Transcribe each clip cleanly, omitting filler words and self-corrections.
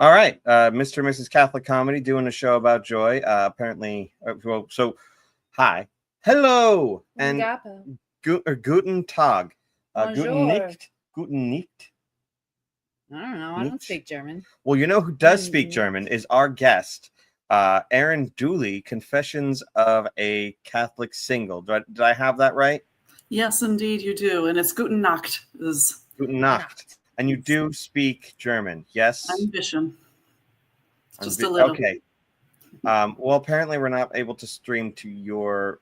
All right, Mr. and Mrs. Catholic Comedy doing a show about joy. Apparently, hi, hello, and guten Tag, Bonjour. guten Nicht. I don't know. I don't speak German. Well, you know who does speak German is our guest, Aaron Dooley, Confessions of a Catholic Single. Did I have that right? Yes, indeed you do, and it's guten Nacht. Guten Nacht. And you do speak German, yes? Ein bisschen. Just a little. Okay. Well, apparently we're not able to stream to your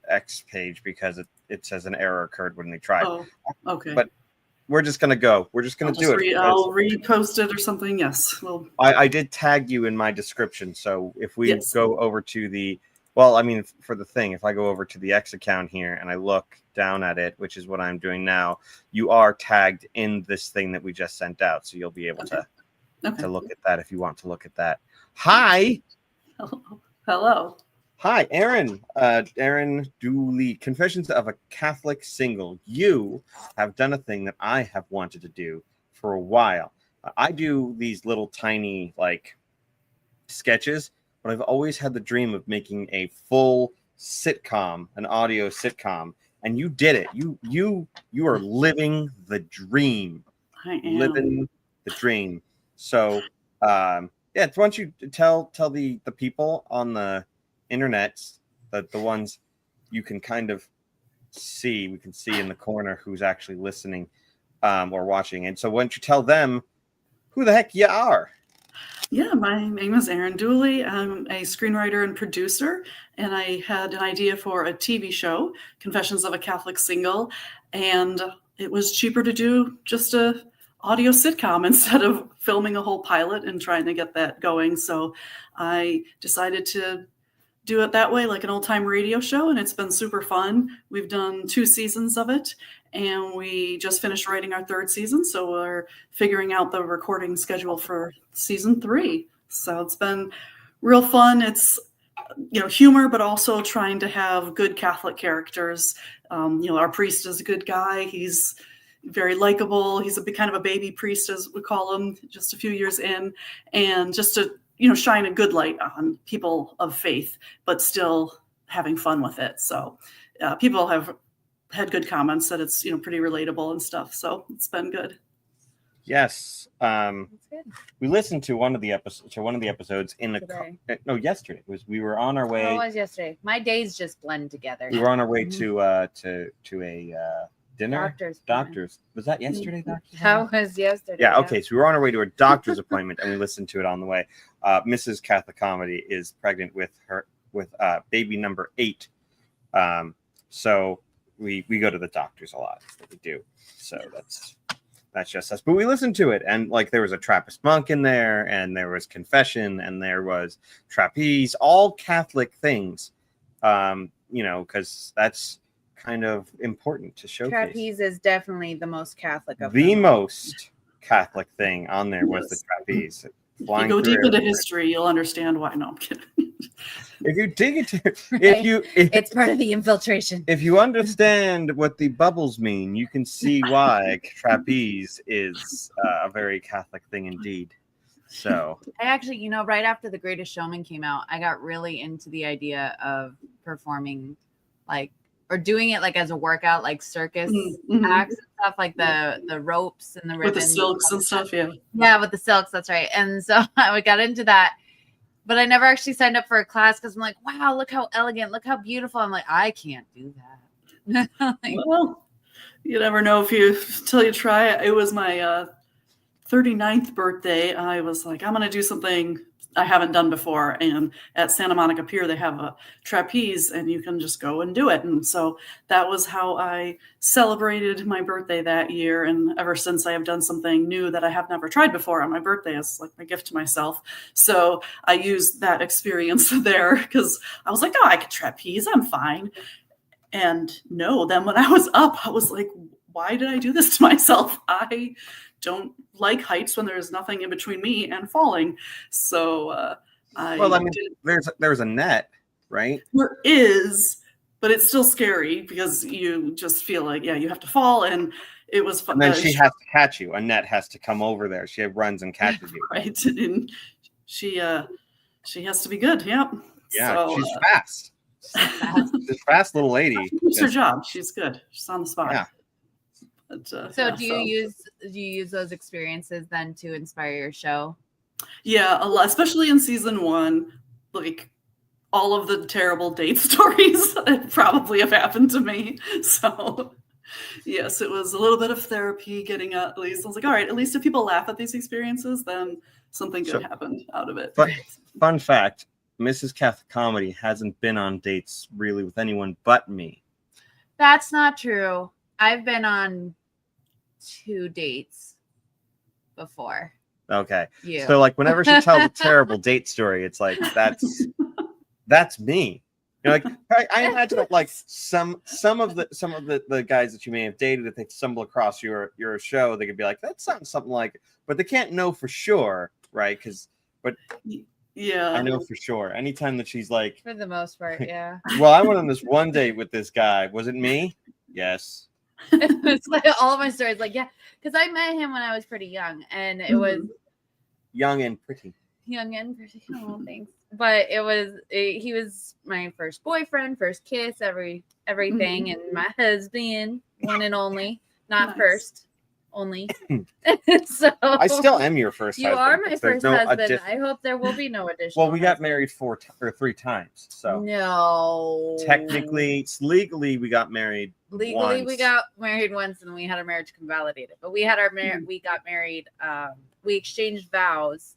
X page because it says an error occurred when they tried. Oh, okay. But we're just gonna go. We're just gonna do it. I'll repost it or something. Yes. Well, I did tag you in my description, so if we go over to the for the thing, if I go over to the X account here and I look down at it, which is what I'm doing now, you are tagged in this thing that we just sent out, so you'll be able to look at that if you want to look at that. Hi. Hello. Hi, Aaron. Aaron Dooley, Confessions of a Catholic Single. You have done a thing that I have wanted to do for a while. I do these little tiny sketches, but I've always had the dream of making a full sitcom, an audio sitcom, and you did it. You are living the dream. I am living the dream. So, why don't you tell the people on the internet, the ones you can kind of see, we can see in the corner who's actually listening or watching. And so why don't you tell them who the heck you are? Yeah, my name is Aaron Dooley. I'm a screenwriter and producer, and I had an idea for a TV show, Confessions of a Catholic Single, and it was cheaper to do just a audio sitcom instead of filming a whole pilot and trying to get that going. So I decided to do it that way, like an old-time radio show, and it's been super fun. We've done 2 seasons of it, and we just finished writing our 3rd season, so we're figuring out the recording schedule for season 3. So it's been real fun. It's humor, but also trying to have good Catholic characters. Our priest is a good guy. He's very likable. He's kind of a baby priest, as we call him, just a few years in, and just to shine a good light on people of faith, but still having fun with it. So people have had good comments that it's pretty relatable and stuff. So it's been good. Yes, we listened to one of the episodes in yesterday. We were on our way. Oh, it was yesterday. My days just blend together. We were on our way to a dinner. Doctor's. Was that yesterday? That was yesterday. Yeah. Okay. So we were on our way to a doctor's appointment, and we listened to it on the way. Mrs. Catholic Comedy is pregnant with baby number 8. So we go to the doctors a lot. That's what we do. So that's just us. But we listened to it, and there was a Trappist monk in there, and there was confession, and there was trapeze, all Catholic things. Because that's kind of important to showcase. Trapeze is definitely the most Catholic of the them. most Catholic thing on there was the trapeze. If you go deep into history, you'll understand why. No, I'm kidding. If you dig into it's part of the infiltration. If you understand what the bubbles mean, you can see why trapeze is a very Catholic thing indeed. So I actually, right after The Greatest Showman came out, I got really into the idea of performing or doing it as a workout, circus acts and stuff, the ropes and the ribbons. With the silks and stuff, yeah. Yeah, with the silks, that's right. And so I got into that, but I never actually signed up for a class because I'm like, wow, look how elegant, look how beautiful. I'm like, I can't do that. Well, you never know till you try it. It was my 39th birthday. I was like, I'm going to do something I haven't done before. And at Santa Monica Pier, they have a trapeze and you can just go and do it. And so that was how I celebrated my birthday that year. And ever since, I have done something new that I have never tried before on my birthday as my gift to myself. So I used that experience there because I was like, oh, I can trapeze. I'm fine. And no, then when I was up, I was like, why did I do this to myself? I don't like heights when there's nothing in between me and falling. So there's a net, right? There is, but it's still scary because you just feel like, you have to fall. And it was fun. And then she has to catch you. Annette has to come over there. She runs and catches you. Right. And she has to be good. Yep. Yeah, so, she's fast. She's a fast little lady. It's her job. She's good. She's on the spot. Yeah. But, so do you use those experiences then to inspire your show? Yeah, a lot, especially in season 1, like all of the terrible date stories probably have happened to me. So yes, it was a little bit of therapy getting at least. I was like, all right, at least if people laugh at these experiences, then something good happened out of it. But fun fact, Mrs. Catholic Comedy hasn't been on dates really with anyone but me. That's not true. I've been on 2 dates before. Okay. You. So like whenever she tells a terrible date story, it's like that's me. You know, like I imagine that like some of the guys that you may have dated, if they stumble across your show, they could be like, that sounds something like, but they can't know for sure, right? Yeah, I know for sure. Anytime that she's like, for the most part, yeah. Well, I went on this one date with this guy. Was it me? Yes. It's like all of my stories, like, yeah, because I met him when I was pretty young, and it was young and pretty. Oh, thanks. But he was my first boyfriend, first kiss, everything, and my husband, one and only, not first, only. So I still am your first husband. You are my first husband. I hope there will be no additional. Well, we got married 3 times, so no. Technically, legally, we got married. Legally, we got married once, and we had our marriage convalidated. But we had we got married. We exchanged vows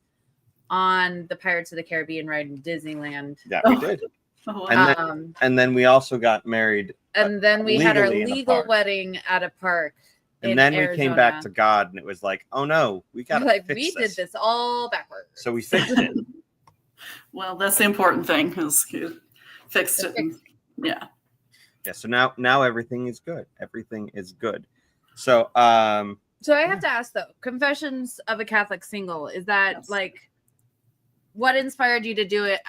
on the Pirates of the Caribbean ride in Disneyland. Yeah, we did. And then we also got married. And then we had our legal wedding at a park. And then we came back to God, and it was like, oh no, we got to fix we did this all backwards. So we fixed it. Well, that's the important thing, is you fixed it. Yeah. Yeah. So now everything is good. Everything is good. So so I have to ask though, Confessions of a Catholic Single, is that like what inspired you to do it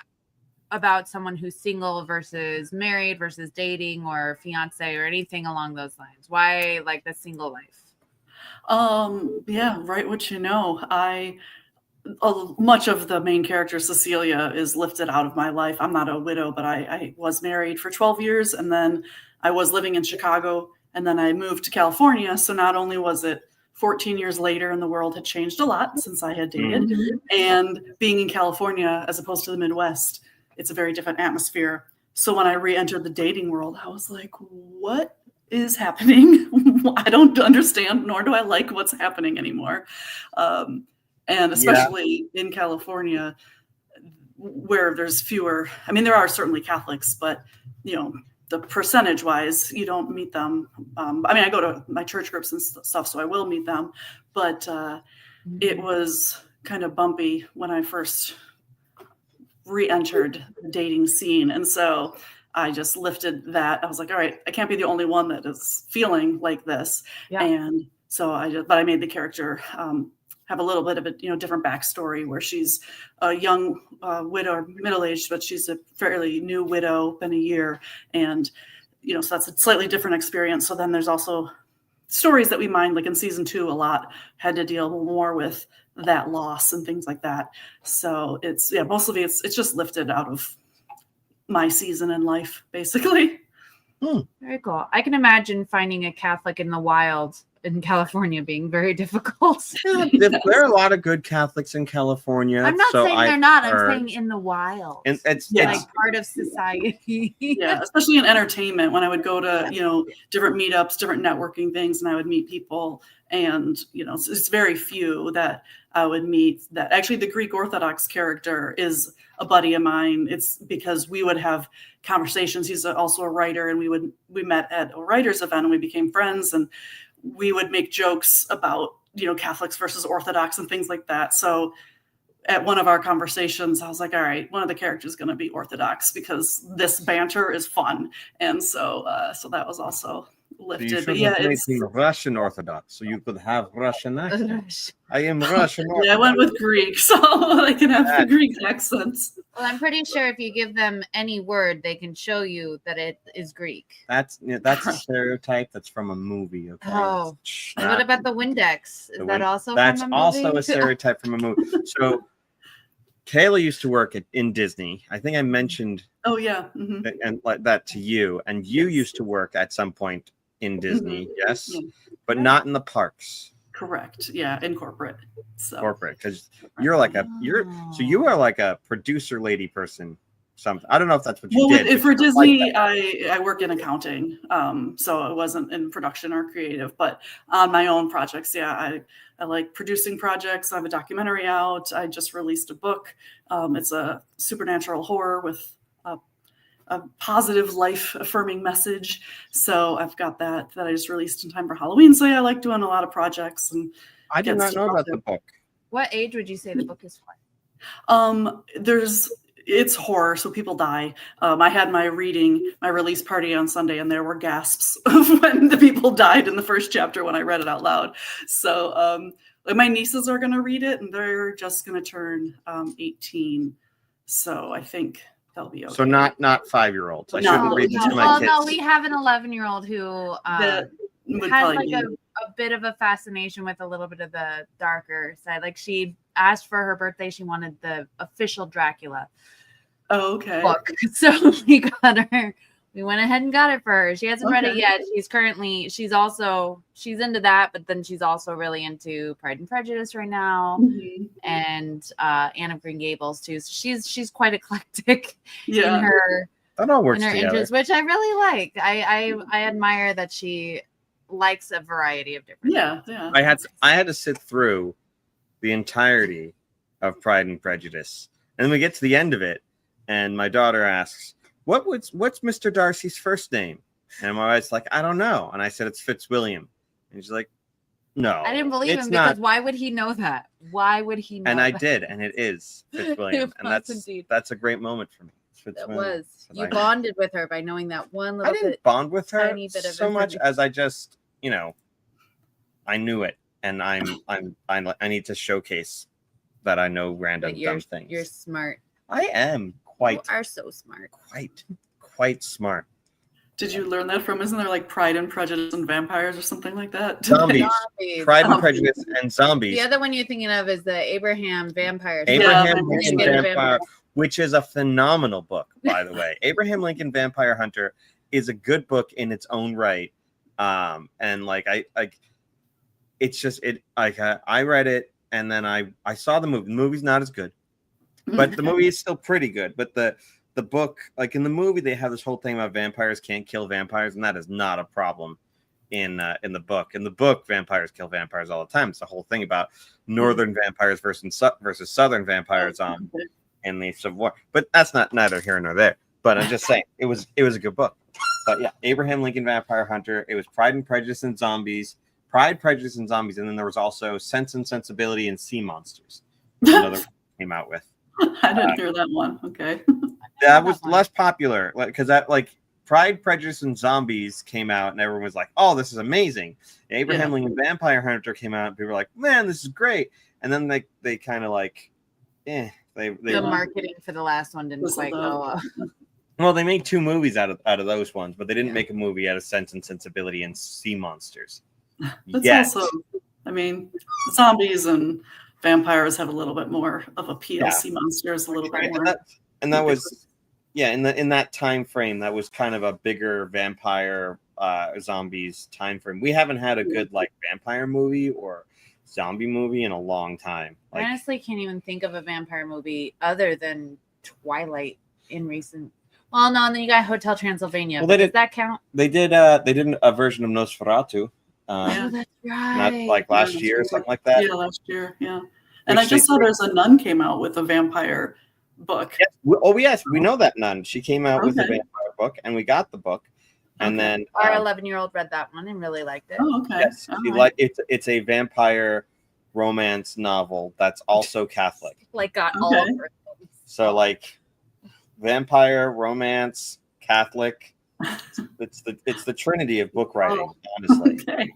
about someone who's single versus married versus dating or fiance or anything along those lines? Why like the single life? Yeah, right. What you know, much of the main character Cecilia is lifted out of my life. I'm not a widow, but I was married for 12 years, and then I was living in Chicago, and then I moved to California. So not only was it 14 years later, and the world had changed a lot since I had dated, and being in California as opposed to the Midwest, it's a very different atmosphere. So when I re-entered the dating world, I was like, what is happening? I don't understand, nor do I like what's happening anymore. And especially in California, where there's fewer, I mean, there are certainly Catholics, but, the percentage wise, you don't meet them. I mean, I go to my church groups and stuff, so I will meet them. But it was kind of bumpy when I first re-entered the dating scene. And so I just lifted that. I was like, all right, I can't be the only one that is feeling like this. Yeah. And so I made the character have a little bit of a different backstory, where she's a young widow, middle-aged, but she's a fairly new widow, been a year, and so that's a slightly different experience. So then there's also stories that we mind, like in season 2, a lot had to deal more with that loss and things like that. So it's mostly it's just lifted out of my season in life, basically. Very cool. I can imagine finding a Catholic in the wild in California being very difficult. There are a lot of good Catholics in California. I'm not saying they're not. I'm saying in the wild. And it's like part of society. Yeah, especially in entertainment. When I would go to different meetups, different networking things, and I would meet people, and it's very few that I would meet. That actually, the Greek Orthodox character is a buddy of mine. It's because we would have conversations. He's also a writer, and we met at a writers event, and we became friends, and we would make jokes about, Catholics versus Orthodox and things like that. So at one of our conversations, I was like, all right, one of the characters is going to be Orthodox because this banter is fun. And so that was also lifted. You But should yeah, have made it's him Russian Orthodox, so you could have Russian accent. I am Russian Orthodox. yeah, I went with Greek, so I can have the Greek accents. Well, I'm pretty sure if you give them any word, they can show you that it is Greek. That's a stereotype that's from a movie. Okay. Oh, Not- what about the Windex? Is that also that's from a movie? also a stereotype from a movie. So Kayla used to work in Disney. I think I mentioned Oh yeah, and like that to you, and you used to work at some point in Disney, yes, Yeah. but not in the parks. Correct. Yeah, in corporate. So Corporate, because you are like a producer lady person. Something I don't know if that's what you did. For Disney, I work in accounting, so it wasn't in production or creative, but on my own projects, yeah, I like producing projects. I have a documentary out. I just released a book. It's a supernatural horror with a positive, life-affirming message. So I've got that I just released in time for Halloween. So yeah, I like doing a lot of projects. And I did not know about the book. What age would you say the book is for? It's horror, so people die. I had my release party on Sunday, and there were gasps of when the people died in the first chapter when I read it out loud. So my nieces are going to read it, and they're just going to turn 18. So I think they'll be okay. So not 5-year-olds. I shouldn't read this to my well, kids. no, we have an 11-year-old who has like a bit of a fascination with a little bit of the darker side. Like she asked for her birthday, she wanted the official Dracula. Oh, okay. Book. So we went ahead and got it for her. She hasn't read it yet. She's into that, but then she's also really into Pride and Prejudice right now, and Anne of Green Gables too. So she's quite eclectic in her interests, which I really like. I admire that she likes a variety of different things. I had to sit through the entirety of Pride and Prejudice, and then we get to the end of it, and my daughter asks, what's Mr. Darcy's first name? And my wife's like, I don't know. And I said, it's Fitzwilliam. And she's like, no. I didn't believe him because why would he know that? Why would he know and that? I did, and it is Fitzwilliam. And that's a great moment for me. That was. You bonded with her by knowing that one little bit. I didn't bond with her tiny bit of so much as I just, I knew it. And I need to showcase that I know random dumb things. You're smart. I am quite. You are so smart. Quite smart. Did you learn that from? Isn't there like Pride and Prejudice and Vampires or something like that? Zombies. Pride and Prejudice and Zombies. The other one you're thinking of is the Abraham Vampire. Abraham Lincoln Vampire, which is a phenomenal book, by the way. Abraham Lincoln Vampire Hunter is a good book in its own right. And like it's just I read it and then I saw the movie. The movie's not as good, but the movie is still pretty good. But the book, like in the movie, they have this whole thing about vampires can't kill vampires, and that is not a problem in the book. In the book, vampires kill vampires all the time. It's the whole thing about northern vampires versus southern vampires in the Civil War. But that's neither here nor there. But I'm just saying it was a good book. But yeah, Abraham Lincoln Vampire Hunter. It was Pride and Prejudice and Zombies. Pride, Prejudice, and Zombies, and then there was also Sense and Sensibility and Sea Monsters. Another one came out with. I didn't hear that one. Okay. That was less popular because that Pride, Prejudice, and Zombies came out, and everyone was like, "Oh, this is amazing." Abraham Lincoln Vampire Hunter came out, and people were like, "Man, this is great." And then they kind of the marketing for the last one didn't quite go up. Well, they made 2 movies out of those ones, but they didn't make a movie out of Sense and Sensibility and Sea Monsters. That's also, I mean, zombies and vampires have a little bit more of appeal. Yeah. Sea monsters a little bit more. And that was, in that time frame, that was kind of a bigger vampire zombies time frame. We haven't had a good vampire movie or zombie movie in a long time. I honestly can't even think of a vampire movie other than Twilight in recent. Well, no, and then you got Hotel Transylvania. Well, does that count? They did a version of Nosferatu. That's right. Not last year or something like that. Yeah, last year. Yeah. And I just saw there's a nun came out with a vampire book. Yes. Yes, we know that nun. She came out with a vampire book, and we got the book. And then our 11-year-old read that one and really liked it. Oh, okay. Yes, it's a vampire romance novel that's also Catholic. Got all of her things. So vampire romance, Catholic. It's the trinity of book writing, honestly. Okay.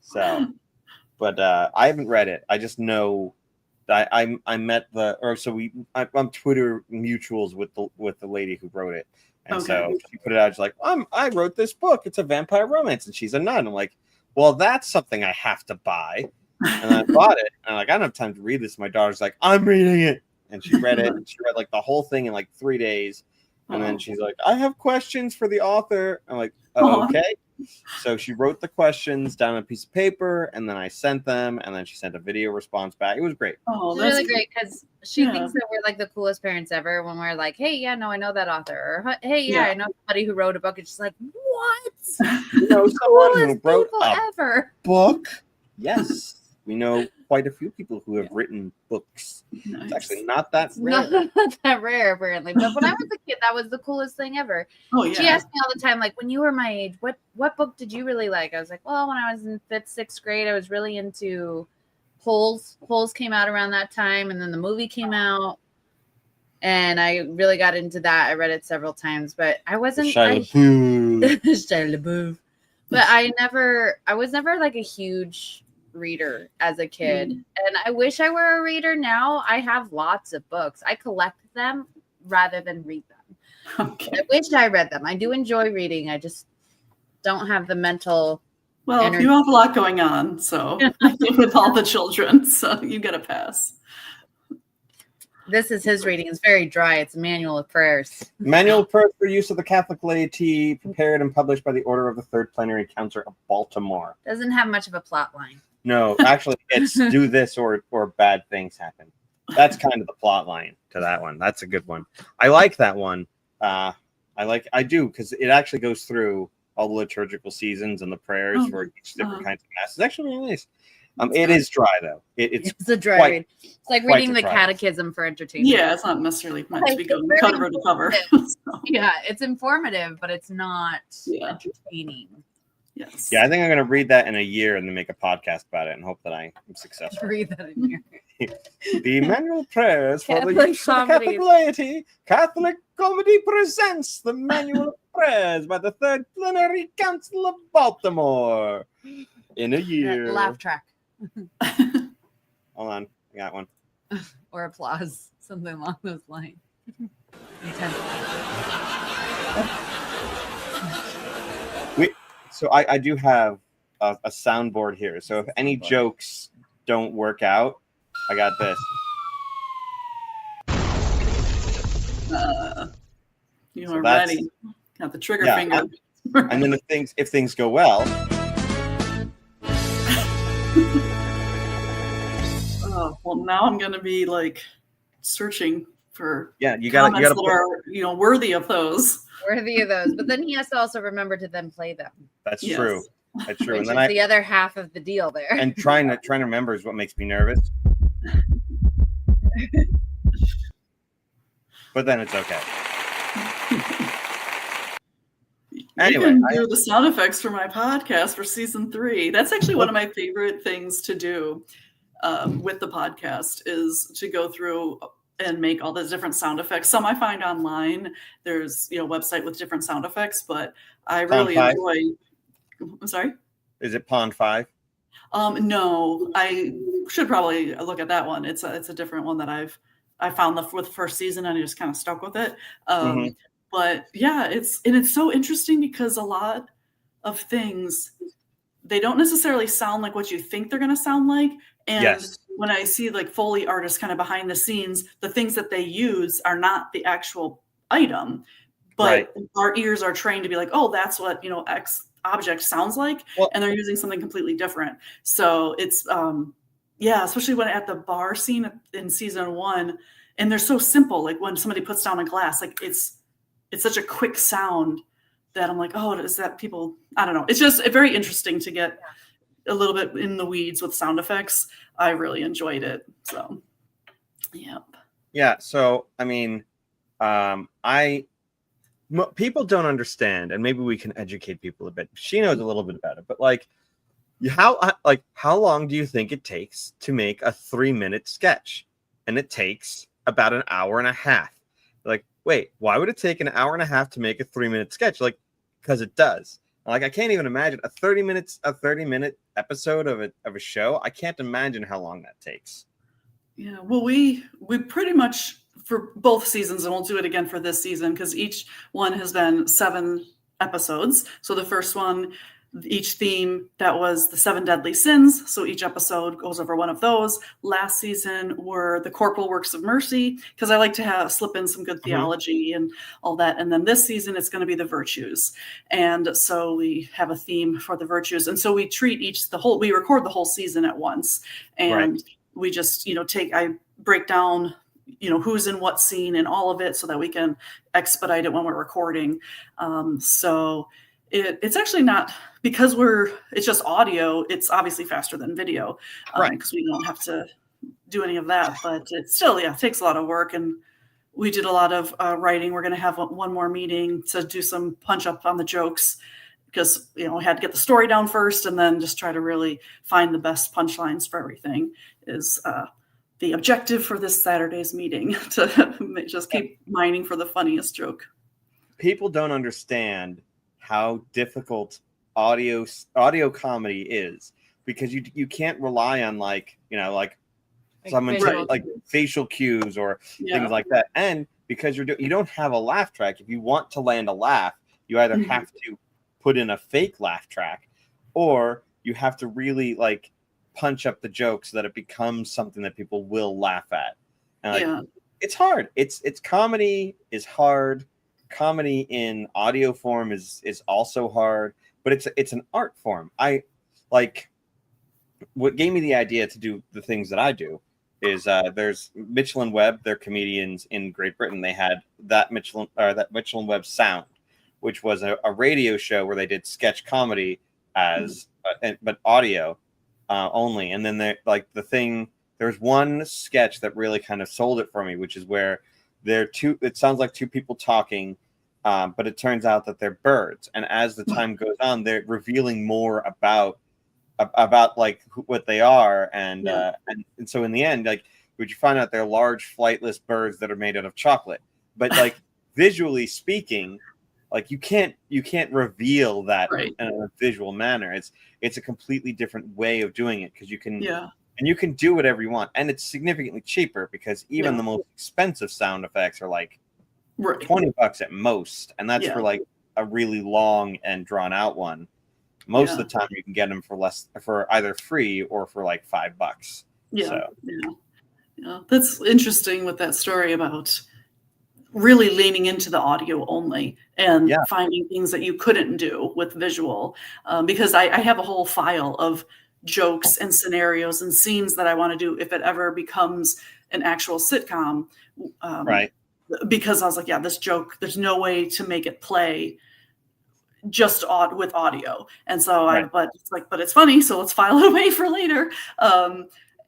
So, but I haven't read it. I just know that I'm Twitter mutuals with the lady who wrote it, and so she put it out. She's like, I wrote this book. It's a vampire romance, and she's a nun. I'm like, well, that's something I have to buy, and I bought it. And I'm like, I don't have time to read this. My daughter's like, I'm reading it, and she read it. And she read like the whole thing in like 3 days, and then she's like, I have questions for the author. I'm like, okay. So she wrote the questions down on a piece of paper, and then I sent them, and then she sent a video response back. It was great. Oh, that's really great because she thinks that we're like the coolest parents ever when we're like, hey, yeah, no, I know that author. Or, hey, I know somebody who wrote a book. And she's like, what? You know someone who wrote a book? Yes. We know quite a few people who have written books. Nice. It's actually not that rare. Not that rare, apparently. But when I was a kid, that was the coolest thing ever. Oh, yeah. She asked me all the time, like, when you were my age, what book did you really like? I was like, well, when I was in 5th, 6th grade, I was really into Holes. Holes came out around that time, and then the movie came out. And I really got into that. I read it several times, but I wasn't Shia LaBeouf. But I was never like a huge reader as a kid, and I wish I were a reader now. I have lots of books. I collect them rather than read them. Okay. I wish I read them. I do enjoy reading. I just don't have the mental energy. You have a lot going on, so with all the children, so you get a pass. This is his reading. It's very dry. It's a manual of prayers. Manual of prayers for use of the Catholic laity, prepared and published by the Order of the Third Plenary Council of Baltimore. Doesn't have much of a plot line. No, actually, it's do this or bad things happen. That's kind of the plot line to that one. That's a good one. I like that one. I do because it actually goes through all the liturgical seasons and the prayers for each different kinds of mass. It's actually really nice. It is dry though. It's a dry read. It's like reading the catechism for entertainment. Yeah, it's not necessarily meant to be going cover to cover. Yeah, it's informative, but it's not entertaining. Yes. Yeah, I think I'm going to read that in a year and then make a podcast about it and hope that I am successful. Read that in a year. The manual prayers for the use of the Catholic laity. Catholic Comedy presents the Manual of Prayers by the Third Plenary Council of Baltimore. In a year. Laugh track. Hold on, I got one. Or applause, something along those lines. So I do have a soundboard here. So if any jokes don't work out, I got this. You are ready. Got the trigger finger. And then if things go well. Well, now I'm gonna be like searching for you gotta that are worthy of those. Worthy of those, but then he has to also remember to then play them. That's true. That's true. And then the other half of the deal there. And trying to remember is what makes me nervous. But then it's okay. Anyway, you can do the sound effects for my podcast for season 3. That's actually one of my favorite things to do with the podcast is to go through and make all the different sound effects. Some I find online. There's a website with different sound effects, but I really enjoy. I'm sorry. Is it Pond 5? No, I should probably look at that one. It's a different one that I found with the first season and I just kind of stuck with it. But yeah, it's so interesting because a lot of things they don't necessarily sound like what you think they're going to sound like. And when I see like Foley artists kind of behind the scenes, the things that they use are not the actual item, but our ears are trained to be like, oh, that's what, X object sounds like. And they're using something completely different. So it's, especially when at the bar scene in season 1, and they're so simple. Like when somebody puts down a glass, like it's such a quick sound that I'm like, oh, is that people? I don't know. It's just very interesting to get a little bit in the weeds with sound effects. I really enjoyed it. So, yeah. So, I mean, people don't understand, and maybe we can educate people a bit. She knows a little bit about it, but how long do you think it takes to make a 3-minute sketch? And it takes about an hour and a half. Like, wait, why would it take an hour and a half to make a 3-minute sketch? Like, because it does. Like I can't even imagine a 30-minute episode of a show. I can't imagine how long that takes. Yeah, well, we pretty much for both seasons, and we'll do it again for this season because each one has been 7 episodes. So the first one, each theme, that was the 7 deadly sins. So each episode goes over one of those. Last season were the corporal works of mercy, because I like to slip in some good theology and all that. And then this season, it's going to be the virtues. And so we have a theme for the virtues. And so we treat we record the whole season at once. And we just, I break down, who's in what scene and all of it so that we can expedite it when we're recording. So it's actually not, because it's just audio, it's obviously faster than video, because we don't have to do any of that, but it still, takes a lot of work. And we did a lot of writing. We're going to have one more meeting to do some punch up on the jokes, because we had to get the story down first and then just try to really find the best punchlines for everything is the objective for this Saturday's meeting, to just keep mining for the funniest joke. People don't understand how difficult audio comedy is, because you can't rely on like someone like facial cues or things like that. And because you don't have a laugh track, if you want to land a laugh, you either have to put in a fake laugh track, or you have to really like punch up the joke so that it becomes something that people will laugh at. And it's hard. It's comedy is hard. Comedy in audio form is also hard, but it's an art form. What gave me the idea to do the things that I do is there's Mitchell and Webb, they're comedians in Great Britain. They had that Mitchell and Webb Sound, which was a radio show where they did sketch comedy but audio only. And then there's one sketch that really kind of sold it for me, which is where it sounds like two people talking, but it turns out that they're birds. And as the time goes on, they're revealing more about like what they are. And so in the end, like, would you find out they're large flightless birds that are made out of chocolate, but like visually speaking, like you can't reveal that in a visual manner. It's a completely different way of doing it, because you can and you can do whatever you want, and it's significantly cheaper, because even the most expensive sound effects are like $20 at most, and that's for like a really long and drawn out one. Most of the time you can get them for either free or for like $5. Yeah, that's interesting with that story about really leaning into the audio only and finding things that you couldn't do with visual, because I have a whole file of jokes and scenarios and scenes that I want to do if it ever becomes an actual sitcom, because I was like, this joke, there's no way to make it play just with audio. And so but it's funny, so let's file it away for later.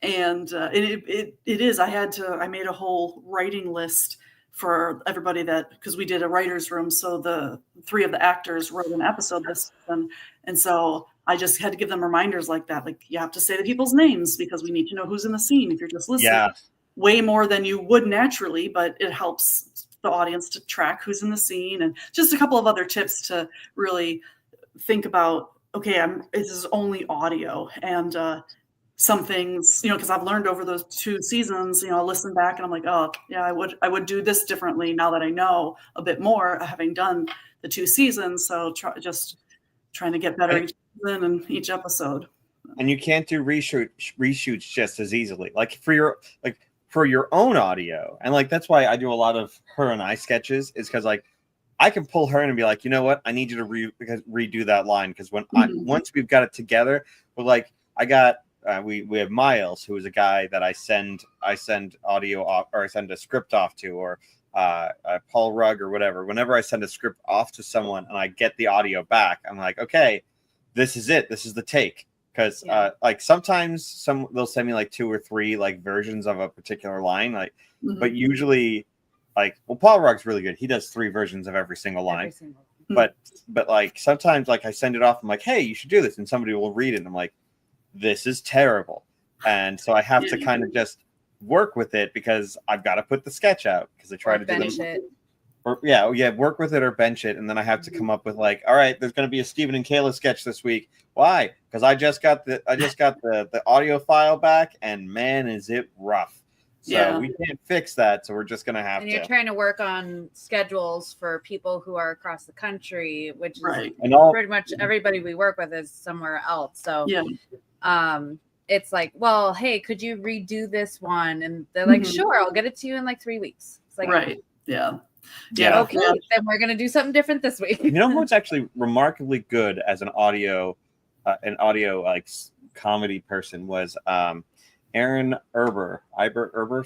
It is, I made a whole writing list for everybody, because we did a writer's room. So the 3 of the actors wrote an episode this season. And so I just had to give them reminders like that. Like, you have to say the people's names because we need to know who's in the scene. If you're just listening, way more than you would naturally, but it helps the audience to track who's in the scene. And just a couple of other tips to really think about, this is only audio. And some things, because I've learned over those 2 seasons, I listen back and I'm like, I would do this differently now that I know a bit more, having done the 2 seasons. So trying to get better each season and each episode. And you can't do reshoots just as easily, like for your own audio. And like, that's why I do a lot of her and I sketches, is because like I can pull her in and be like, you know what, I need you to redo that line, because once we've got it together, we're like, we have Miles, who is a guy that I send audio off, or I send a script off to, or Paul Rugg or whatever. Whenever I send a script off to someone and I get the audio back, I'm like, okay, this is it. This is the take. Because like sometimes they'll send me like 2 or 3 like versions of a particular line, like, but usually like, Paul Rugg's really good. He does 3 versions of every single line. But like sometimes like I send it off, I'm like, hey, you should do this, and somebody will read it, and I'm like, this is terrible. And so I have to kind of just work with it, because I've got to put the sketch out, because I try to do them. Or work with it or bench it, and then I have to come up with like, all right, there's going to be a Stephen and Kayla sketch this week. Why? Because I just got the audio file back, and man, is it rough. So we can't fix that, so we're just going to have to. And you're trying to work on schedules for people who are across the country, which is pretty much everybody we work with is somewhere else. So it's like, well, hey, could you redo this one? And they're like, sure, I'll get it to you in like 3 weeks. It's like, okay, then we're gonna do something different this week. You know who's actually remarkably good as an audio like comedy person was Aaron Erber,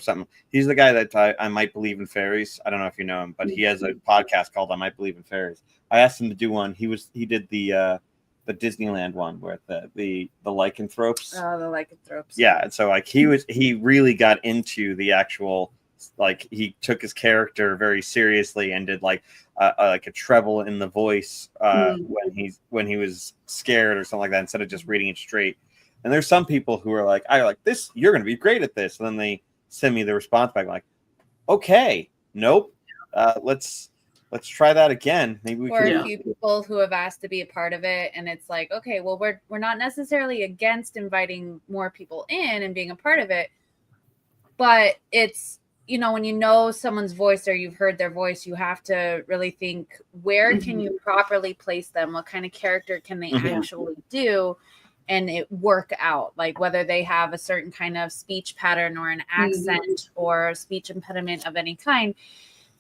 something. He's the guy that I Might Believe in Fairies. I don't know if you know him, but he has a podcast called I Might Believe in Fairies. I asked him to do one. He did the Disneyland one with the lycanthropes. Oh, the lycanthropes. Yeah, and so like he really got into the actual, like he took his character very seriously and did like a treble in the voice when he was scared or something like that, instead of just reading it straight. And there's some people who are like, I like this, you're going to be great at this. And then they send me the response back like, okay, nope. Let's try that again. Maybe we can. Or a few people who have asked to be a part of it. And it's like, okay, well, we're not necessarily against inviting more people in and being a part of it. But it's, when you know someone's voice or you've heard their voice, you have to really think, where can you properly place them? What kind of character can they actually do? And it work out, like whether they have a certain kind of speech pattern or an accent or a speech impediment of any kind.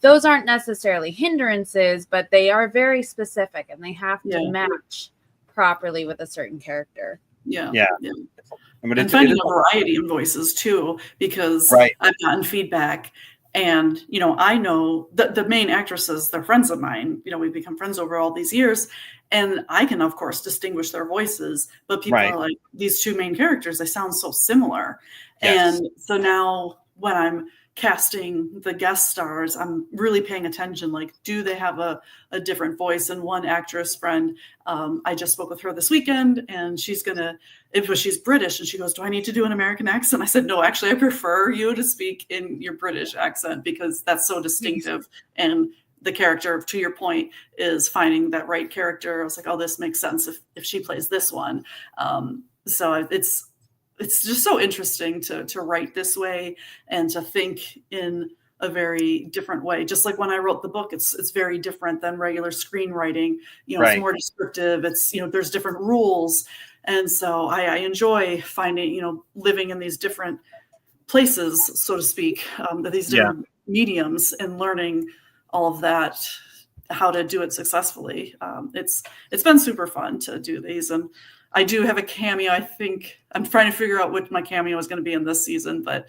Those aren't necessarily hindrances, but they are very specific and they have to match properly with a certain character. Yeah. I mean, and finding a variety of voices too, because I've gotten feedback. And, I know the main actresses, they're friends of mine. We've become friends over all these years. And I can, of course, distinguish their voices. But people are like, these two main characters, they sound so similar. Yes. And so now when I'm casting the guest stars, I'm really paying attention. Like, do they have a different voice? And one actress friend, I just spoke with her this weekend, and she's British, and she goes, do I need to do an American accent? I said, no, actually, I prefer you to speak in your British accent because that's so distinctive. And the character, to your point, is finding that right character. I was like, oh, this makes sense if she plays this one. So it's just so interesting to write this way and to think in a very different way. Just like when I wrote the book, it's very different than regular screenwriting. It's more descriptive. It's, there's different rules. And so I enjoy finding, living in these different places, so to speak, these different mediums, and learning all of that, how to do it successfully. It's been super fun to do these. And I do have a cameo. I think I'm trying to figure out what my cameo is going to be in this season, but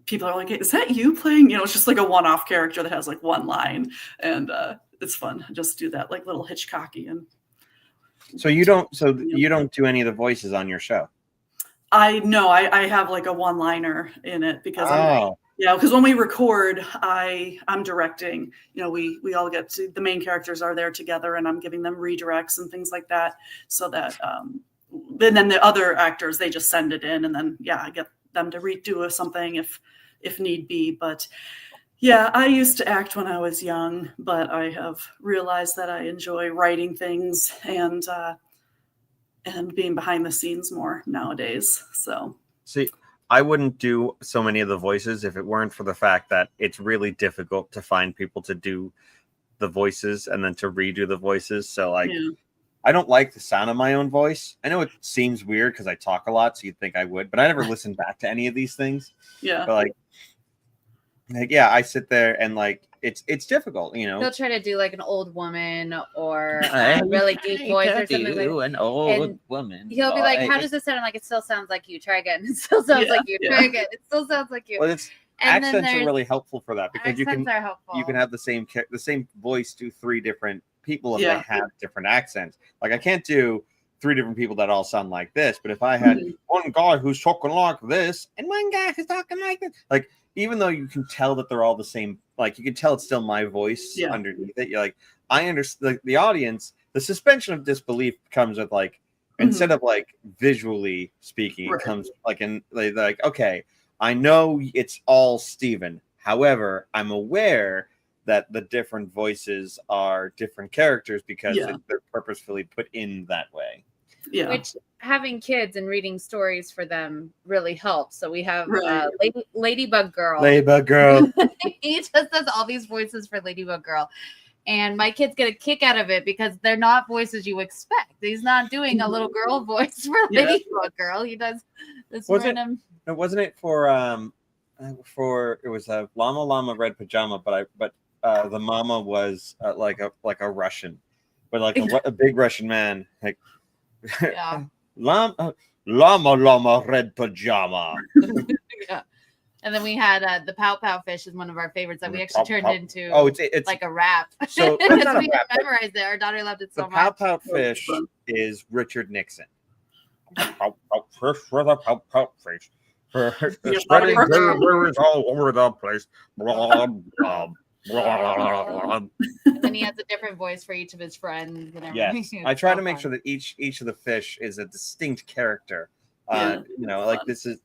people are like, is that you playing? It's just like a one-off character that has like one line, and it's fun. Just do that like little Hitchcocky. And so you don't do any of the voices on your show? I have like a one-liner in it because because when we record, I'm directing. We all get to, the main characters are there together, and I'm giving them redirects and things like that, so that and then the other actors, they just send it in, and then I get them to redo something if need be. But I used to act when I was young, but I have realized that I enjoy writing things and being behind the scenes more nowadays. So see, I wouldn't do so many of the voices if it weren't for the fact that it's really difficult to find people to do the voices and then to redo the voices. So I don't like the sound of my own voice. I know it seems weird because I talk a lot, so you'd think I would, but I never listen back to any of these things. But I sit there and it's difficult, He'll try to do like an old woman or a really deep voice or something. An old woman. He'll be like, "How does this sound?" I'm like, it still sounds like you. Try again. It still sounds like you. Try again. It still sounds like you. Well, accents are really helpful for that, because you can have the same voice to three different people if they have different accents. Like, I can't do three different people that all sound like this, but if I had one guy who's talking like this and one guy who's talking like this, like, even though you can tell that they're all the same, like, you can tell it's still my voice underneath it. You're like, I understand. Like, the audience, the suspension of disbelief comes with instead of visually speaking, it comes like, okay, I know it's all Steven. However, I'm aware that the different voices are different characters because Yeah. they're purposefully put in that way. Yeah. Which having kids and reading stories for them really helps. So we have Right. Ladybug Girl. Ladybug Girl. He just does all these voices for Ladybug Girl. And my kids get a kick out of it because they're not voices you expect. He's not doing a little girl voice for Yeah. Ladybug Girl. He does this random. Wasn't it for it was a llama red pajama, but the mama was like a Russian, but like a big Russian man, like Yeah. llama red pajama. Yeah. And then we had the Pow Pow Fish is one of our favorites that we actually turned into It's like a rap. so Because it's not a we rap, had but memorized it. Our daughter loved it the so Pow much. Pow Fish is Richard Nixon. Pow Pow Fish for the Pow Pow Fish. Spreading berries all over the place. Blah, blah, blah. And then he has a different voice for each of his friends and everything. Yes, It's I try so to make fun. sure that each of the fish is a distinct character. Yeah, Like this is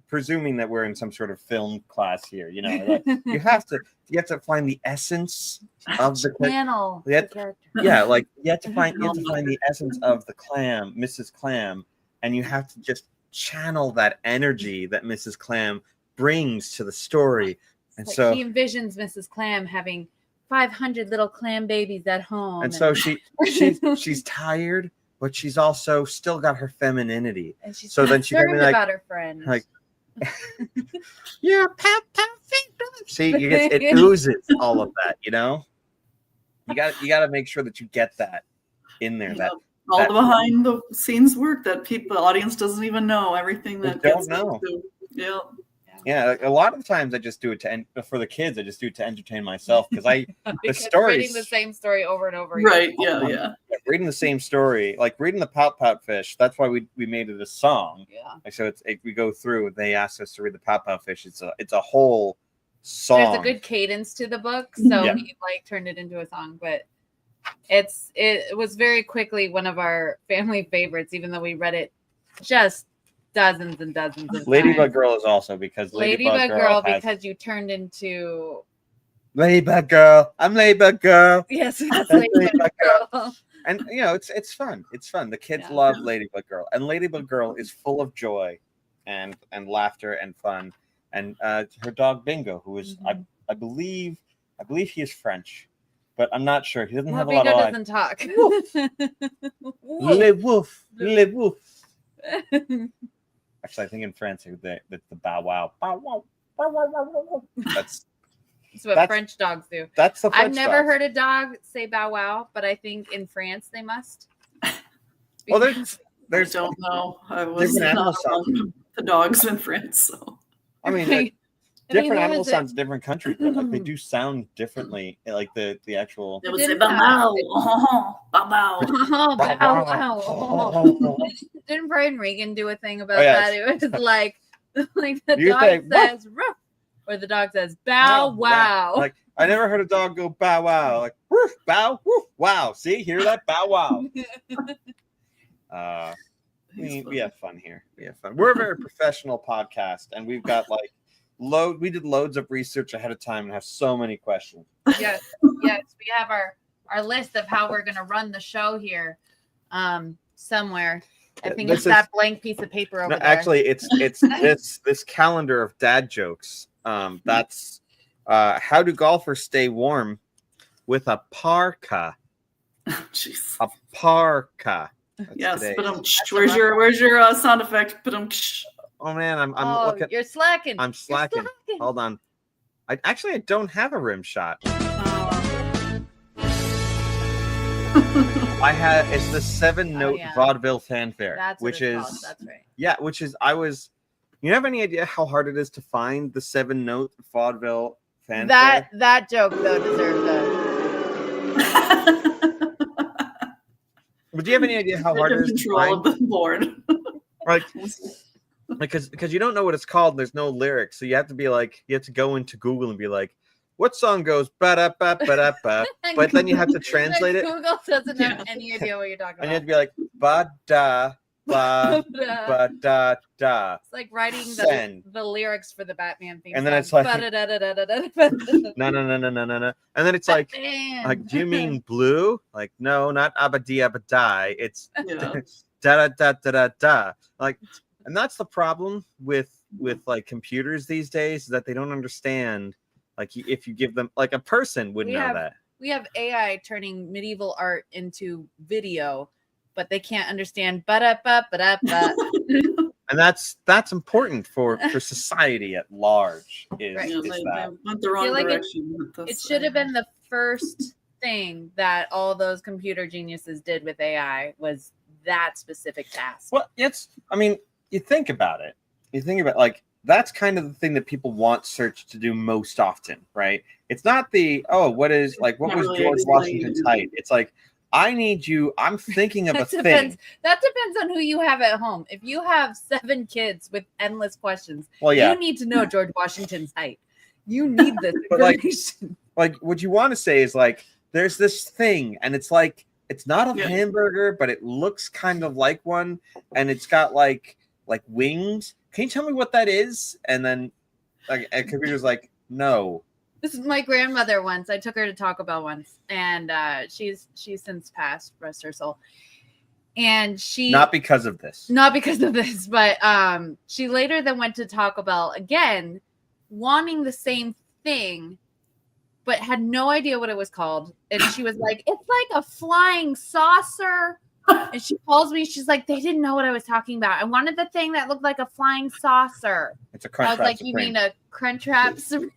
presuming that we're in some sort of film class here. Like, you have to find the essence of the channel Yeah, the character. yeah, like you have to find the essence of the clam, Mrs. Clam, and you have to just channel that energy that Mrs. Clam brings to the story. And Like, so he envisions Mrs. Clam having 500 little clam babies at home. and so she's tired, but she's also still got her femininity. and she's so then she can be concerned like- about her friends. like, yeah, Pow Pow Fish. See, it oozes all of that. You got to make sure that you get that in there. That all the behind the scenes work that the audience doesn't even know everything They that don't gets know. into. Yeah. Yeah, like, a lot of the times I just do it for the kids. I just do it to entertain myself because Because stories- reading the same story over and over Right. again. Yeah. reading the same story, like reading the Pout Pout Fish. That's why we made it a song. Yeah. Like, so we go through. They asked us to read the Pout Pout Fish. It's a whole song. There's a good cadence to the book, so Yeah. he like turned it into a song. But it was very quickly one of our family favorites, even though we read it just dozens and dozens of Ladybug times. Girl is also because Ladybug Girl has, because you turned into Ladybug Girl. I'm Ladybug Girl. yes, that's Ladybug Ladybug Girl. And it's fun. It's fun. The kids Yeah. love Ladybug Girl, and Ladybug Girl is full of joy, and laughter and fun. And her dog Bingo, who is I believe he is French, but I'm not sure. He doesn't Well, have a lot Bingo of doesn't talk. Le Wolf, Le Wolf. Actually, I think in France it's the Bow Wow. Bow Wow. Bow Wow, wow, wow, wow. That's what French dogs do. the French I've never dogs. heard a dog say bow wow, but I think in France they must. Well, Because- I there's don't know. I was different animal not sounds. among the dogs in France. So I mean, different animal sounds in different countries, but like they do sound differently. Like the actual. it was Didn't bow bow, bow bow. Oh, bow wow. Didn't Brian Regan do a thing about Oh, that? yes. It was like the You dog say, says "Ruff," or the dog says bow wow. Like I never heard a dog go bow wow. Like woof, bow woof, wow. See, hear that bow wow. We have fun here. We have fun. We're a very professional podcast, and we've got like we did loads of research ahead of time and have so many questions. Yes, we have our list of how we're gonna run the show here. Somewhere. I think This it's that blank piece of paper over No, there. actually, it's this calendar of dad jokes. That's how do golfers stay warm with a parka? Jeez. A parka. That's Yes, today. but where's your sound effect? But Oh man, I'm oh, looking. you're slacking. I'm You're slacking. Hold on. I don't have a rim shot. I had it's the 7-note yeah. vaudeville fanfare, That's what which it's is called. That's right. yeah, which is You have any idea how hard it is to find the 7-note vaudeville fanfare? That joke though deserved But do you have any idea how hard it is to control of find? the board. Like, because you don't know what it's called. And there's no lyrics, so you have to go into Google and be like, what song goes ba da ba ba da ba? But then you have to translate it, Google doesn't have any idea what you're talking and you have about. to be like ba da ba ba da da. It's like writing Send. the lyrics for the Batman theme. And then it's song. like no. And then it's like do you mean blue? Like, no, not abadi abadai. It's Yeah. da da da da da da. Like, and that's the problem with like computers these days, is that they don't understand. Like, if you give them, like, a person would know that. We have AI turning medieval art into video, but they can't understand ba-da-ba-ba-da-ba. And that's important for society at large. Is, Right. Yeah, is they that. went the wrong like direction. It should have been the first thing that all those computer geniuses did with AI, was that specific task. Well, I mean, you think about it. Like, that's kind of the thing that people want search to do most often, right? It's not what was really George Washington's height? It's like, I need you. I'm thinking of a thing. That depends on who you have at home. If you have 7 kids with endless questions, well, yeah, you need to know George Washington's height. You need this But information. like what you want to say is, like, there's this thing, and it's like, it's not a hamburger, but it looks kind of like one, and it's got like wings. Can you tell me what that is? And then like a computer's like, no. This is my grandmother once. I took her to Taco Bell once, and she's since passed, rest her soul. And she not because of this, but she later then went to Taco Bell again, wanting the same thing, but had no idea what it was called. And she was like, "It's like a flying saucer." And she calls me. She's like, "They didn't know what I was talking about. I wanted the thing that looked like a flying saucer." It's a Crunchwrap. I was like, Supreme. "You mean a Crunchwrap Supreme?"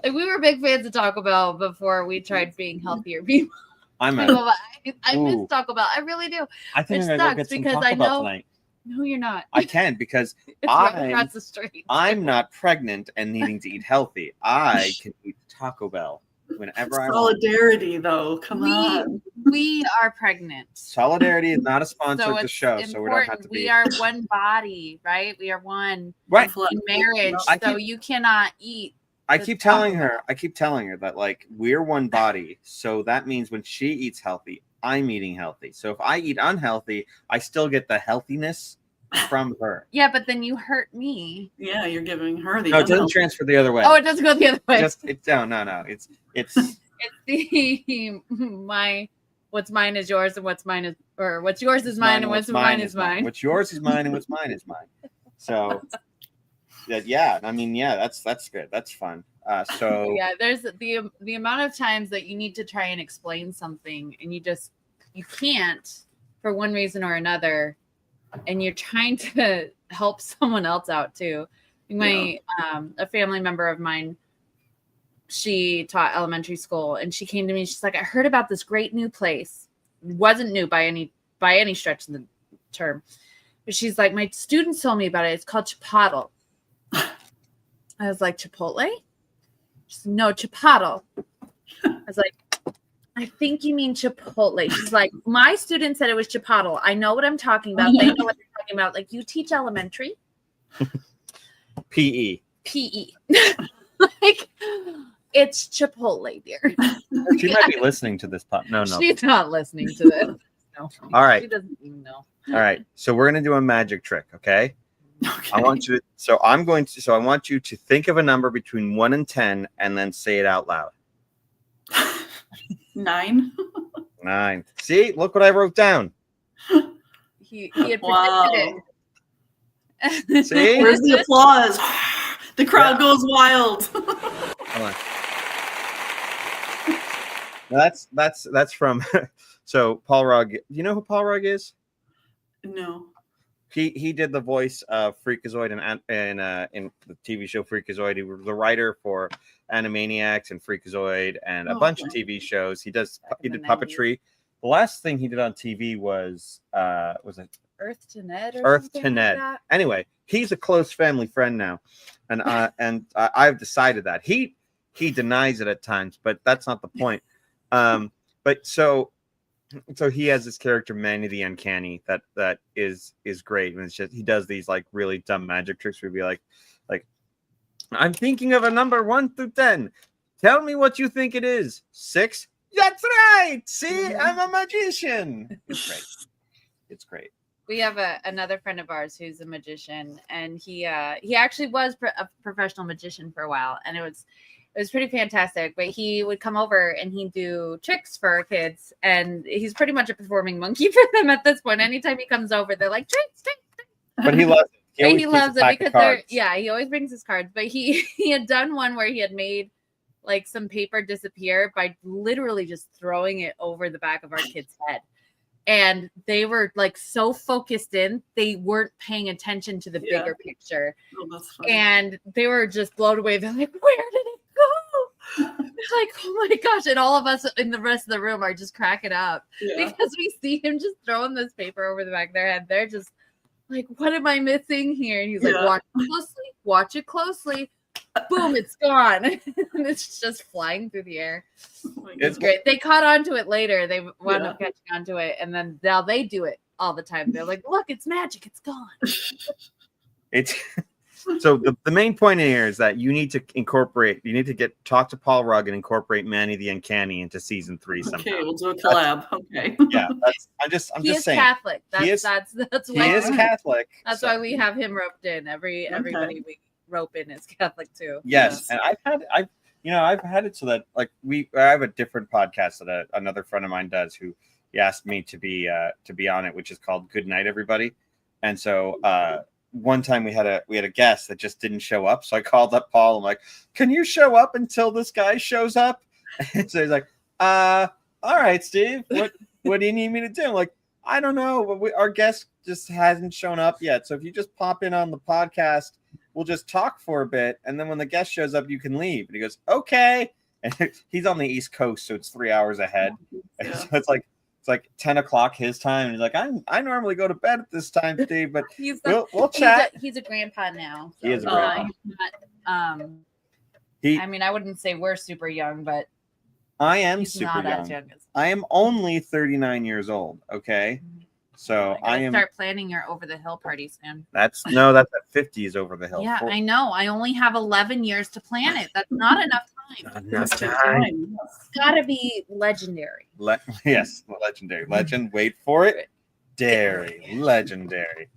Like, we were big fans of Taco Bell before we tried being healthier people. I miss Taco Bell. I really do. I think it I'm gonna go get some Taco Bell tonight. No, you're not. I can, because it's right across the street. I'm not pregnant and needing to eat healthy. I can eat Taco Bell whenever I want. Solidarity, though. Come on. We are pregnant. Solidarity is not a sponsor of the show, important. so we don't have to be. We are one body, right? We are one in marriage. You cannot eat. I keep telling her that, like, we're one body. So that means when she eats healthy, I'm eating healthy. So if I eat unhealthy, I still get the healthiness from her. Yeah, but then you hurt me. Yeah, you're giving her the. No, it doesn't transfer the other way. Oh, it doesn't go the other way. No. It's the what's mine is yours, and what's mine is, or what's yours is mine, and what's mine is mine. What's yours is mine, and what's mine is mine. So that's good. That's fun. So yeah, there's the amount of times that you need to try and explain something, and you can't for one reason or another, and you're trying to help someone else out too. A family member of mine, she taught elementary school, and she came to me. She's like, "I heard about this great new place. It wasn't new by any stretch of the term, but she's like, my students told me about it. It's called Chipotle." I was like, "Chipotle?" She's like, "No, Chipotle." I was like, "I think you mean Chipotle." She's like, "My student said it was Chipotle. I know what I'm talking about. They know what they're talking about. Like, you teach elementary." PE. Like, it's Chipotle, dear. She might be listening to this pod. No. She's not listening to this. No. All right. She doesn't even know. All right. So we're gonna do a magic trick, okay? I want you to think of a number between 1 and 10 and then say it out loud. 9. 9. See, look what I wrote down. He had predicted it. See? Where's the applause? The crowd goes wild. Hold on. That's from so Paul Rugg. Do you know who Paul Rugg is? No. He did the voice of Freakazoid in the TV show Freakazoid. He was the writer for Animaniacs and Freakazoid and a bunch of TV shows. He did puppetry. The last thing he did on TV was it Earth to Ned? Earth to Ned. Like, anyway, he's a close family friend now, and I've decided that he denies it at times, but that's not the point. But so he has this character Manny the Uncanny that is great, and it's just he does these like really dumb magic tricks where he'd be like I'm thinking of a number 1 through 10. Tell me what you think it is. 6. That's right. See, I'm a magician. It's great. It's great. We have another friend of ours who's a magician, and he actually was a professional magician for a while, and it was pretty fantastic. But he would come over and he'd do tricks for our kids, and he's pretty much a performing monkey for them at this point. Anytime he comes over, they're like tricks. But he loves it. He loves it because he always brings his cards. But he had done one where he had made like some paper disappear by literally just throwing it over the back of our kid's head. And they were like so focused in, they weren't paying attention to the bigger picture. Oh, that's funny. And they were just blown away. They're like, where did it go? Like, oh my gosh. And all of us in the rest of the room are just cracking up because we see him just throwing this paper over the back of their head. They're just like, what am I missing here? And he's like, watch it closely. Boom, it's gone. And it's just flying through the air. It's great. They caught on to it later. They wound up catching on to it. And then now they do it all the time. They're like, look, it's magic. It's gone. It's so the main point here is that you need to talk to Paul Rugg and incorporate Manny the Uncanny into season 3 somehow. Okay, we'll do a collab. Okay. Yeah, I'm just saying. Catholic. That's why he is Catholic. That's why we have him roped in. Everybody we rope in is Catholic too. Yes, and I've had it so that like I have a different podcast that another friend of mine does who he asked me to be on it, which is called Good Night Everybody. And so one time we had a guest that just didn't show up, so I called up Paul. I'm like, can you show up until this guy shows up? And so he's like, all right, Steve, what do you need me to do? I'm like, I don't know, our guest just hasn't shown up yet, so if you just pop in on the podcast, we'll just talk for a bit, and then when the guest shows up, you can leave. And he goes, okay. And he's on the East Coast, so it's 3 hours ahead. And so it's like 10 o'clock his time. And he's like, I normally go to bed at this time, Steve, but we'll chat. He's a grandpa now. So he is a grandpa. I mean, I wouldn't say we're super young, but I am super young. I am only 39 years old. Okay. So I am start planning your over the hill party soon. That's at 50s over the hill. Yeah, I know. I only have 11 years to plan it. That's not enough time. Not enough time. It's gotta be legendary. Yes, legendary. Legend. Wait for it. Dairy. Legendary.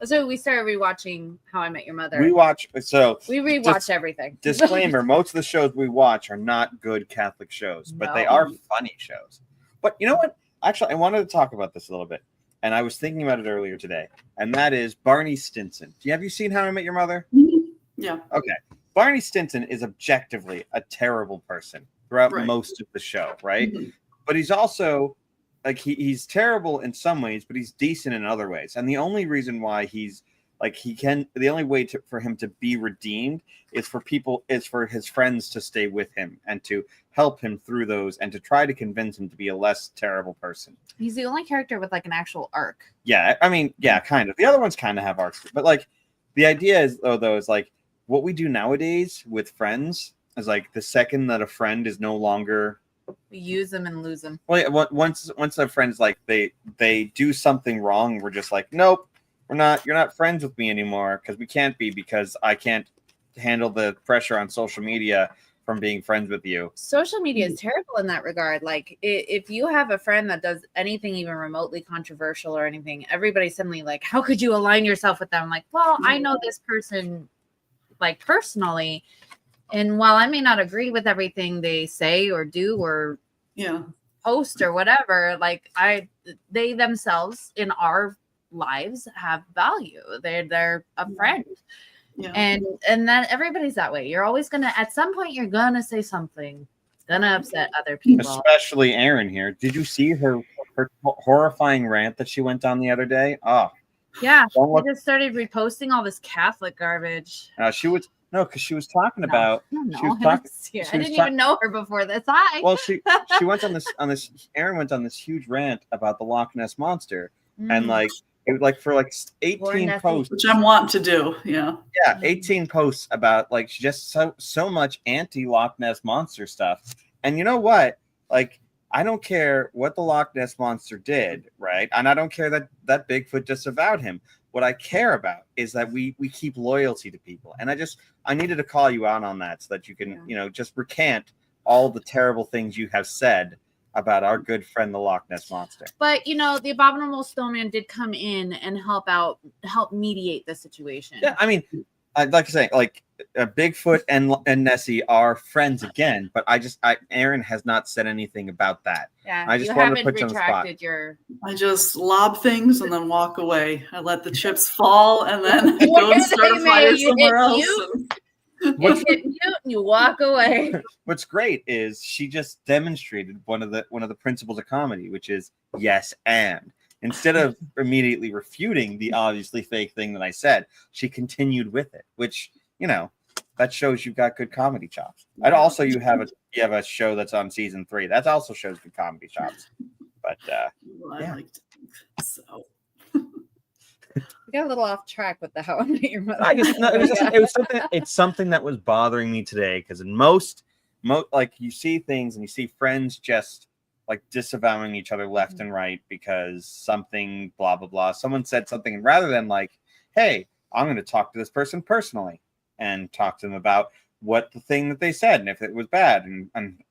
So we started rewatching How I Met Your Mother. We rewatch everything. Disclaimer: most of the shows we watch are not good Catholic shows, but they are funny shows. But you know what? Actually, I wanted to talk about this a little bit, and I was thinking about it earlier today, and that is Barney Stinson. Have you seen How I Met Your Mother? Yeah. Okay. Barney Stinson is objectively a terrible person throughout most of the show, right? Mm-hmm. But he's also like he's terrible in some ways, but he's decent in other ways. And the only reason why the only way for him to be redeemed is for his friends to stay with him and to help him through those and to try to convince him to be a less terrible person. He's the only character with like an actual arc. Yeah, I mean, yeah, kind of. The other ones kind of have arcs, but like the idea is like what we do nowadays with friends is like the second that a friend is no longer, we use them and lose them. Well, yeah, once a friend's like they do something wrong, we're just like, nope. You're not friends with me anymore because we can't be because I can't handle the pressure on social media from being friends with you. Social media is terrible in that regard. Like if you have a friend that does anything even remotely controversial or anything, everybody's suddenly like, how could you align yourself with them? Like, well, I know this person like personally. And while I may not agree with everything they say or do or post or whatever, like they themselves in our lives have value. They're a friend. Yeah. And then everybody's that way. You're always gonna at some point you're gonna say something gonna upset other people. Especially Erin here. Did you see her horrifying rant that she went on the other day? Oh. Yeah. She just started reposting all this Catholic garbage. Because she was talking about I didn't even know her before this. Well, she went on this Erin went on this huge rant about the Loch Ness Monster and like it was like for like 18 posts, which I'm wanting to do. Yeah, 18 posts about like just so much anti Loch Ness Monster stuff. And you know what? Like, I don't care what the Loch Ness Monster did, right? And I don't care that Bigfoot disavowed him. What I care about is that we keep loyalty to people. And I needed to call you out on that so that you can, just recant all the terrible things you have said about our good friend, the Loch Ness Monster. But the abominable snowman did come in and help mediate the situation. Yeah, I mean, I'd like to say, like, Bigfoot and Nessie are friends again, but Aaron has not said anything about that. Yeah, I just you wanted haven't to put you on the spot. retracted your. I just lob things and then walk away. I let the chips fall and then I go and start a fire somewhere else. You hit mute and you walk away. What's great is she just demonstrated one of the principles of comedy, which is yes and. Instead of immediately refuting the obviously fake thing that I said, she continued with it, which, that shows you've got good comedy chops. And also you have a show that's on season 3. That also shows good comedy chops. But well, I like to think so. We got a little off track with the How I Met Your Mother. It's something that was bothering me today, because in most like, you see things and you see friends just like disavowing each other left and right because something blah blah blah. Someone said something, and rather than like, hey, I'm going to talk to this person personally and talk to them about what the thing that they said and if it was bad, and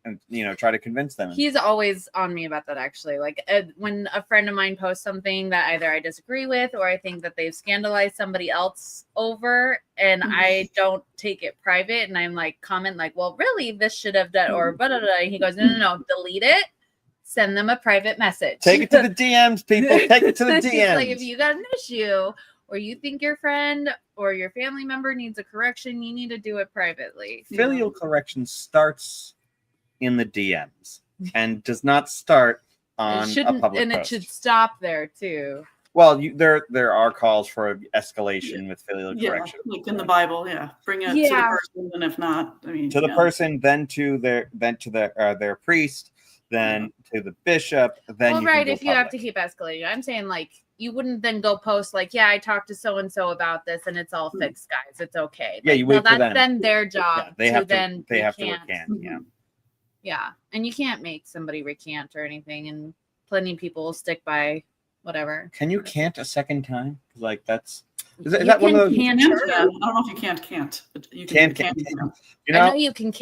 try to convince them. He's always on me about that, actually. Like, when a friend of mine posts something that either I disagree with or I think that they've scandalized somebody else over, and I don't take it private, and I'm like, comment like, well, really, this should have done, or blah, blah, blah. And he goes, no, delete it. Send them a private message. Take it to the DMs, people. Take it to the DMs. Like, if you got an issue or you think your friend or your family member needs a correction, you need to do it privately. Filial correction starts in the DMs and does not start on a public and post. It should stop there too. Well, there are calls for escalation with filial correction. Like in the Bible, bring it to the person, and if not, to the person, then to their priest, then to the bishop, then if you have to keep escalating. I'm saying, like, you wouldn't then go post like, yeah, I talked to so and so about this and it's all fixed, guys. It's okay. Yeah, you wait for them. That's then their job. They have to recant. Yeah, and you can't make somebody recant or anything, and plenty of people will stick by whatever. Can you cant a second time? Like, that's is that one of those? I don't know if you can't. But you can. I know you can.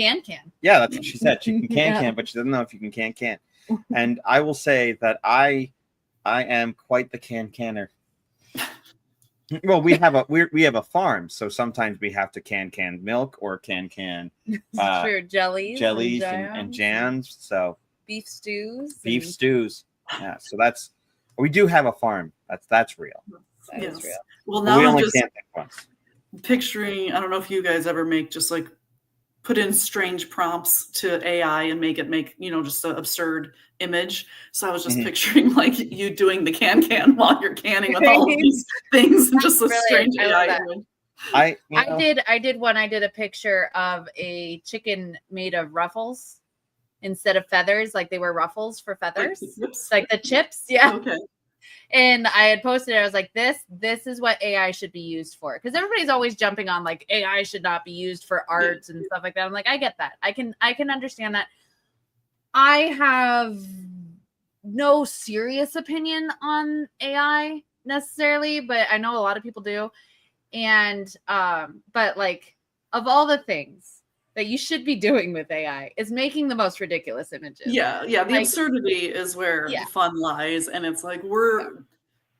Yeah, that's what she said. She can, but she doesn't know if you can. And I will say that I am quite the canner. Well, we have a farm, so sometimes we have to can milk or can sure, jellies and jams. So beef stews. Yeah, so we do have a farm. That's real. That is real. Well, now I'm just once. Picturing. I don't know if you guys ever make just like put in strange prompts to AI and make just an absurd image. So I was just picturing like you doing the can while you're canning with all of these things and just a strange AI image. I did a picture of a chicken made of ruffles instead of feathers, like they were ruffles for feathers, like the chips. Yeah. Okay. And I had posted it. I was like, this is what AI should be used for. Because everybody's always jumping on like AI should not be used for arts and stuff like that. I'm like, I get that. I can understand that. I have no serious opinion on AI necessarily, but I know a lot of people do. And but like, of all the things that you should be doing with AI is making the most ridiculous images. Yeah. The absurdity is where the fun lies. And it's like,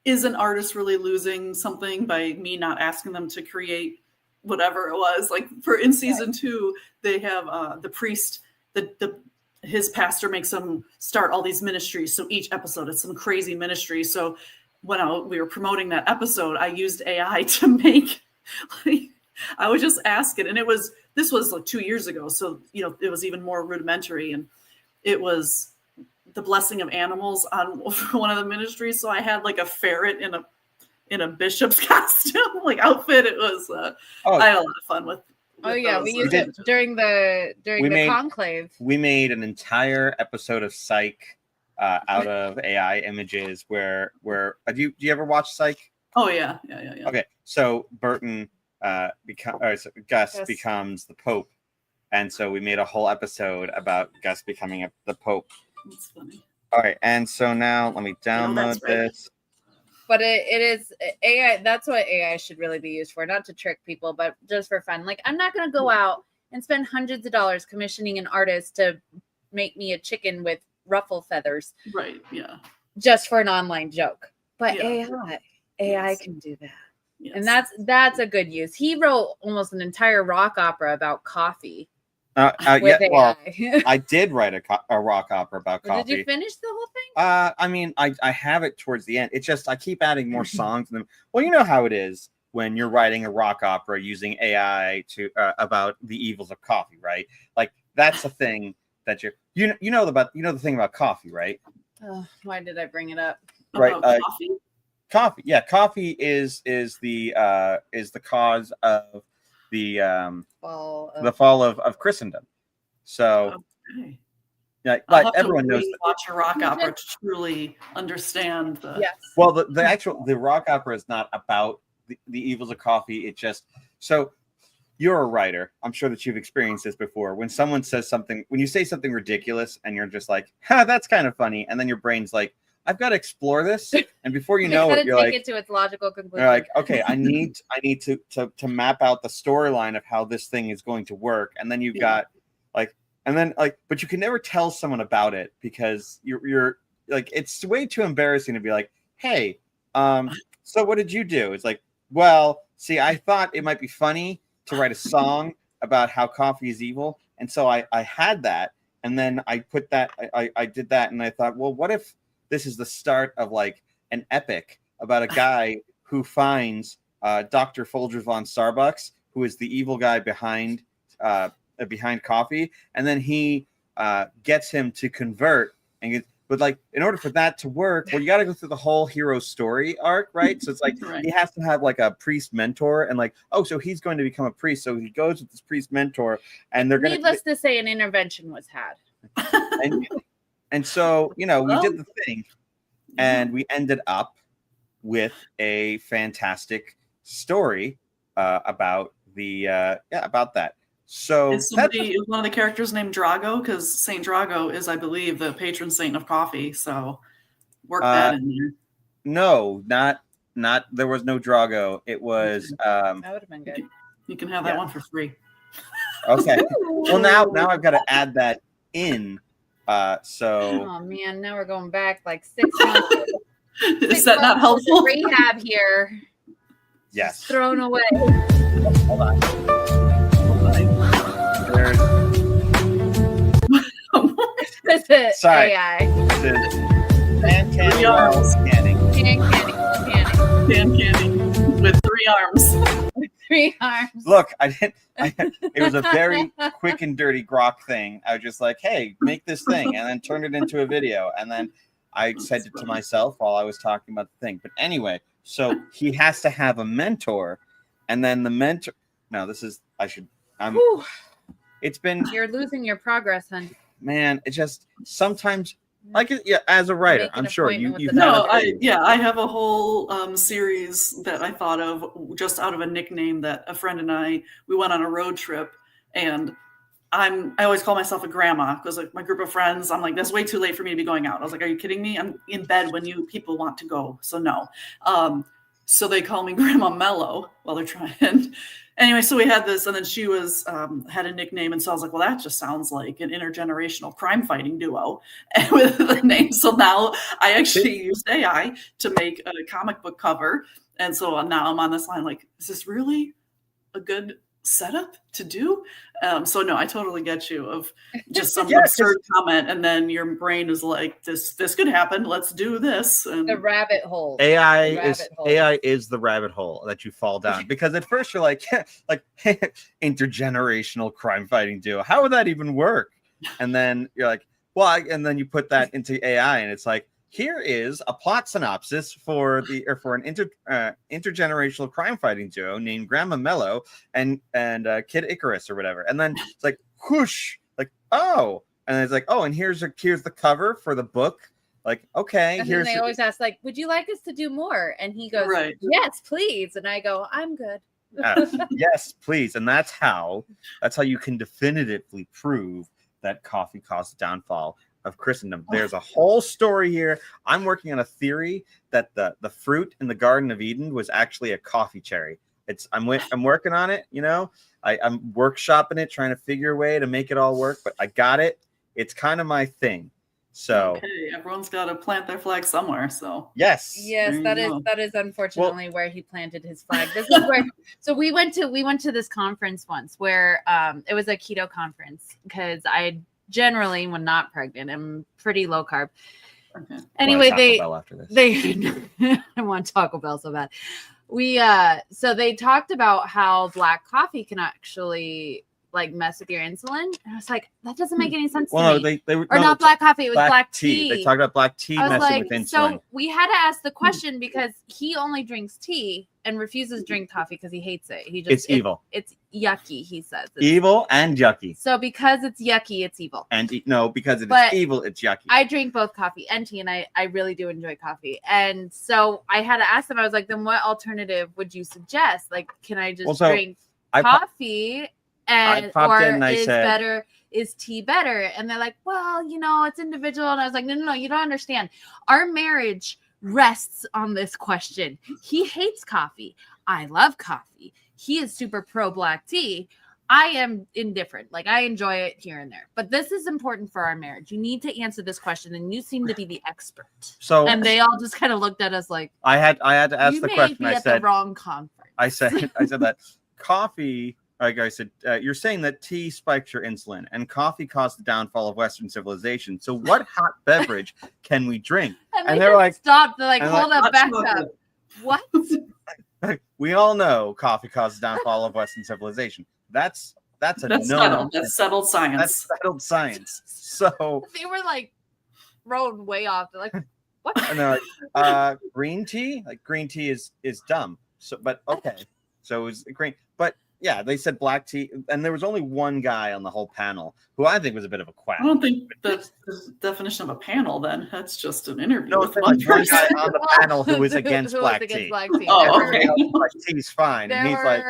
is an artist really losing something by me not asking them to create whatever it was? Like in season 2, they have the priest, his pastor makes them start all these ministries. So each episode is some crazy ministry. So when we were promoting that episode, I used AI to make, I would just ask it. And this was like 2 years ago. So, it was even more rudimentary, and it was the blessing of animals on one of the ministries. So I had like a ferret in a bishop's costume, like outfit. It was, I had a lot of fun with we used it during the conclave. We made an entire episode of Psych out of AI images where do you ever watch Psych? Oh yeah. Okay, so Burton Gus becomes the Pope, and so we made a whole episode about Gus becoming the Pope. That's funny. All right, and so now let me download this. But it is AI. That's what AI should really be used for, not to trick people, but just for fun. Like, I'm not going to go out and spend hundreds of dollars commissioning an artist to make me a chicken with ruffle feathers. Right. Yeah. Just for an online joke. But Yeah. AI Yes. can do that. Yes. And that's a good use. He wrote almost an entire rock opera about coffee. Yeah, with well, AI. I did write a rock opera about Did coffee. you finish the whole thing? I mean, I have it towards the end. It's just I keep adding more songs. And well, you know how it is when you're writing a rock opera using AI to about the evils of coffee, right? Like that's a thing that you know the thing about coffee, right? Oh, why did I bring it up? Right. About coffee? Coffee. Yeah, coffee is the cause of the fall of Christendom. So Okay. yeah, I'll like have everyone to knows that. watch a rock opera to truly understand the. Yes. Well, the rock opera is not about the evils of coffee. It just so you're a writer. I'm sure that you've experienced this before. When someone says something, when you say something ridiculous, and you're just like, "Ha, that's kind of funny," and then your brain's like, "I've got to explore this," and before you know it, you're take like, it to its logical conclusion. you're like, "Okay, I need to map out the storyline of how this thing is going to work," and then you've got like, and then like, but you can never tell someone about it because you're like, it's way too embarrassing to be like, "Hey, so what did you do?" It's like, well, see, I thought it might be funny to write a song about how coffee is evil, and so I had that, and then I put that, I did that, and I thought, well, what if this is the start of like an epic about a guy who finds Dr. Folgers von Starbucks, who is the evil guy behind coffee, and then he gets him to convert and get. But like, in order for that to work, well, you got to go through the whole hero story arc, right? So it's like he has to have like a priest mentor, and like, oh, so he's going to become a priest. So he goes with this priest mentor, and they're going. Needless to say, an intervention was had. And so we did the thing, and we ended up with a fantastic story about about that. So is one of the characters named Drago? Because Saint Drago is, I believe, the patron saint of coffee. So work that in there. No, not. There was no Drago. It was. That would have been good. You can have that one for free. Okay. Well, now I've got to add that in. So. Oh man, now we're going back like 6 months. Is that not helpful? Rehab here. Yes. Thrown away. Hold on. This is Sorry. AI. This is Pan Canning. Pan canning with 3 arms. 3 arms. Look, it was a very quick and dirty grok thing. I was just like, hey, make this thing, and then turned it into a video. And then I said it to myself while I was talking about the thing. But anyway, so he has to have a mentor, and then the mentor. No, it's been. You're losing your progress, hon. Man, it just sometimes. Like as a writer, I'm sure you. I have a whole series that I thought of just out of a nickname that a friend and we went on a road trip, and I always call myself a grandma because like my group of friends, I'm like, that's way too late for me to be going out. I was like, are you kidding me? I'm in bed when you people want to go, so no. So they call me Grandma Mellow while they're trying. Anyway, so we had this, and then she was had a nickname, and so I was like, well, that just sounds like an intergenerational crime fighting duo with the name. So now I actually used AI to make a comic book cover, and so now I'm on this line like, is this really a good setup to do? So no, I totally get you of just some absurd comment, and then your brain is like, this could happen. Let's do this. And the rabbit hole. AI is the rabbit hole that you fall down, because at first you're like, intergenerational crime fighting duo. How would that even work? And then you're like, well, and then you put that into AI, and it's like, here is a plot synopsis for an intergenerational crime fighting duo named Grandma Mellow and Kid Icarus or whatever. And then it's like whoosh, like, oh, and it's like, oh, and here's the cover for the book. Like, okay, and then they always ask, like, would you like us to do more? And he goes, yes, please. And I go, I'm good. Yes, please. And that's how you can definitively prove that coffee caused the downfall of Christendom. There's a whole story here. I'm working on a theory that the fruit in the Garden of Eden was actually a coffee cherry. I'm working on it, I'm workshopping it, trying to figure a way to make it all work, but I got it. It's kind of my thing. So okay, everyone's got to plant their flag somewhere. So yes, that is unfortunately where he planted his flag. This is where. So we went to this conference once where it was a keto conference because I generally, when not pregnant, I'm pretty low carb. okay. Anyway, after this. I want Taco Bell so bad. So they talked about how black coffee can actually like mess with your insulin. And I was like, that doesn't make any sense to me. They were not black coffee, it was black tea. They talked about black tea messing with insulin. So we had to ask the question because he only drinks tea and refuses to drink coffee because he hates it. It's evil. It's yucky, he says. It's evil and yucky. So because it's yucky, it's evil. And because it's evil, it's yucky. I drink both coffee and tea, and I really do enjoy coffee. And so I had to ask them, I was like, then what alternative would you suggest? Like, can I just drink coffee? Is tea better? And they're like, well, it's individual. And I was like, no, you don't understand. Our marriage rests on this question. He hates coffee. I love coffee. He is super pro black tea. I am indifferent. Like, I enjoy it here and there. But this is important for our marriage. You need to answer this question, and you seem to be the expert. And they all just kind of looked at us like, I had to ask the question. I said the wrong conference. I said that coffee. Like I said, you're saying that tea spikes your insulin and coffee caused the downfall of Western civilization. So what hot beverage can we drink? And they're like, stop. They're like, hold up, back up. What? We all know coffee caused the downfall of Western civilization. That's no. That's settled science. That's settled science. So they were like thrown way off. They're like, what? And they're like, green tea? Like green tea is dumb. So, but okay. So it was green, but. Yeah, they said black tea, and there was only one guy on the whole panel who I think was a bit of a quack. I don't think that's the definition of a panel. Then that's just an interview. No, with one guy on the panel who was against black tea. Oh, okay. Like, tea's fine, and he's like,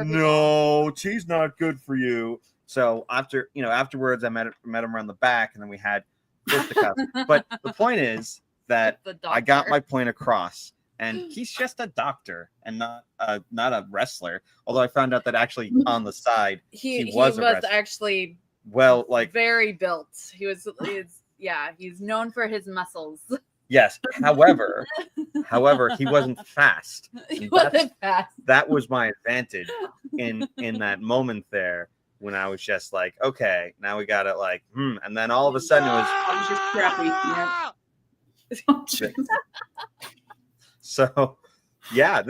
"No, tea's not good for you." So afterwards, I met him around the back, and then we had fisticuffs. But the point is that I got my point across. And he's just a doctor and not a wrestler. Although I found out that actually on the side he was actually very built. He's known for his muscles. Yes. However, he wasn't fast. He wasn't fast. That was my advantage in that moment there when I was just like, okay, now we got it and then all of a sudden it was just crappy. Yeah. So, yeah,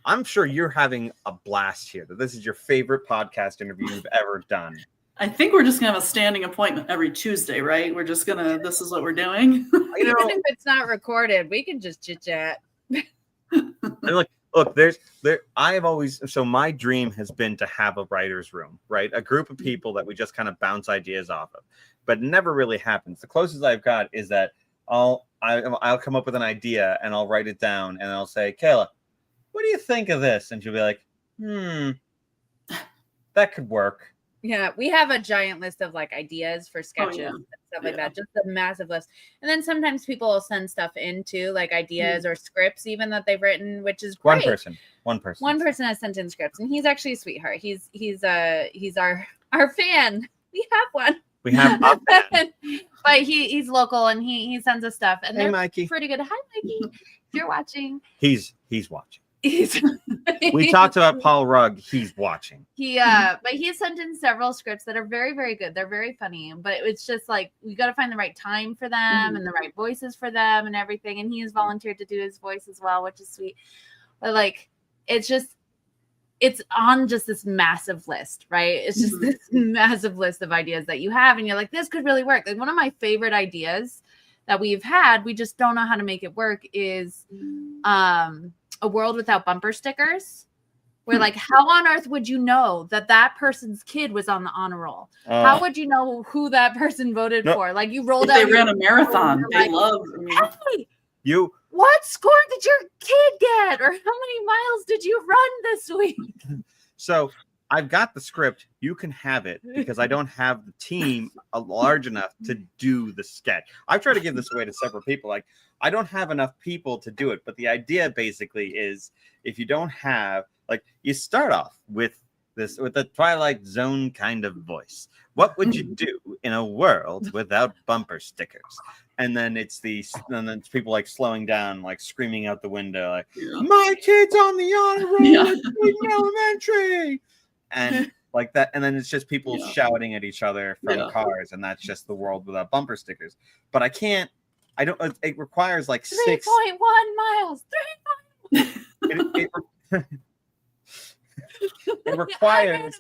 I'm sure you're having a blast here. That this is your favorite podcast interview you've ever done. I think we're just going to have a standing appointment every Tuesday, right? We're just going to, this is what we're doing. Even if it's not recorded, we can just chit chat. Look, so my dream has been to have a writer's room, right? A group of people that we just kind of bounce ideas off of, but it never really happens. The closest I've got is that I'll come up with an idea and I'll write it down and I'll say, Kayla, what do you think of this? And she'll be like, that could work. Yeah, we have a giant list of ideas for sketches and stuff like that, just a massive list. And then sometimes people will send stuff into ideas or scripts even that they've written, which is great. One person. One person has sent in scripts, and he's actually a sweetheart. He's our fan. We have one. We have a fan. But he's local and he sends us stuff. And hey, they're Mikey. Pretty good. Hi, Mikey. If you're watching. He's watching. We talked about Paul Rugg. He's watching. But he sent in several scripts that are very, very good. They're very funny, but it's just we got to find the right time for them and the right voices for them and everything. And he has volunteered to do his voice as well, which is sweet. But it's on just this massive list, right? It's just this massive list of ideas that you have. And you're like, this could really work. One of my favorite ideas that we've had, we just don't know how to make it work, is a world without bumper stickers. Where how on earth would you know that person's kid was on the honor roll? How would you know who that person voted for? You rolled out. They ran a marathon. They love. Hey, what score did your kid get? Or how many miles did you run this week? So I've got the script. You can have it because I don't have the team large enough to do the sketch. I've tried to give this away to several people. I don't have enough people to do it. But the idea basically is if you don't have, you start off with this with a Twilight Zone kind of voice. What would you do in a world without bumper stickers? And then it's people like slowing down, like screaming out the window, like, my kid's on the honor roll at Doin Elementary, and like that. And then it's just people shouting at each other from cars, and that's just the world without bumper stickers. But I don't. It requires like 3.1 miles. 3.1. It requires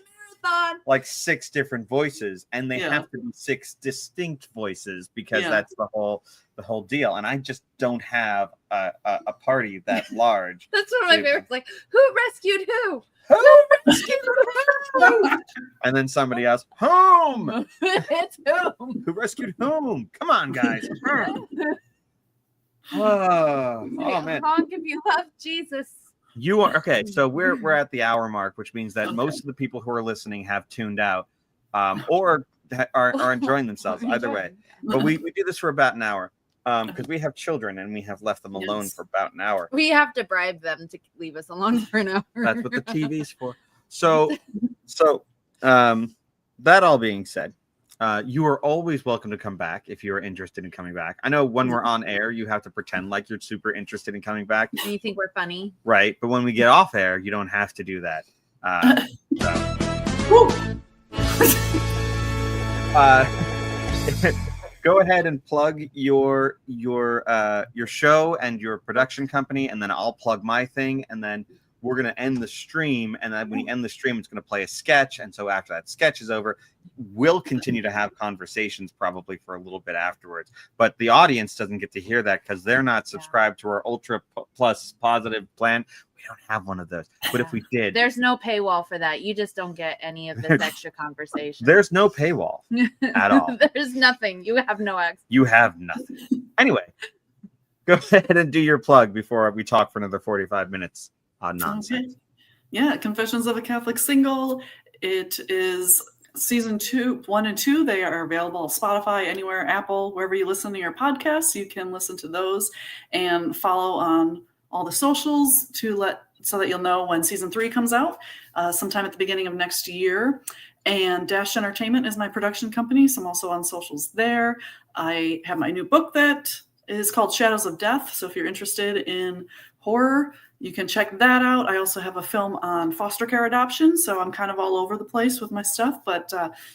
like 6 different voices, and they have to be 6 distinct voices because that's the whole deal. And I just don't have a party that large. That's one of my favorites. Like, who rescued who? Who rescued who? And then somebody else, whom? It's whom? Who rescued whom? Come on, guys. Oh man. Honk if you love Jesus. You are okay. So we're at the hour mark, which means that most of the people who are listening have tuned out, or are enjoying themselves. Either way, but we do this for about an hour, because we have children and we have left them alone for about an hour. We have to bribe them to leave us alone for an hour. That's what the TV's for. So that all being said, you are always welcome to come back if you are interested in coming back. I know when we're on air, you have to pretend like you're super interested in coming back. And you think we're funny. Right. But when we get off air, you don't have to do that. Go ahead and plug your show and your production company, and then I'll plug my thing, and then we're going to end the stream. And then when you end the stream, it's going to play a sketch. And so after that sketch is over, we'll continue to have conversations probably for a little bit afterwards. But the audience doesn't get to hear that because they're not subscribed to our Ultra Plus Positive plan. We don't have one of those. But if we did, there's no paywall for that. You just don't get any of this extra conversation. There's no paywall at all. There's nothing. You have no access. You have nothing. Anyway, go ahead and do your plug before we talk for another 45 minutes. Nonsense. Okay. Yeah, Confessions of a Catholic Single. It is season 1 and 2. They are available on Spotify, anywhere, Apple, wherever you listen to your podcasts. You can listen to those and follow on all the socials so that you'll know when season 3 comes out, sometime at the beginning of next year. And Dash Entertainment is my production company, so I'm also on socials there. I have my new book that is called Shadows of Death. So if you're interested in horror, you can check that out. I also have a film on foster care adoption, so I'm kind of all over the place with my stuff, but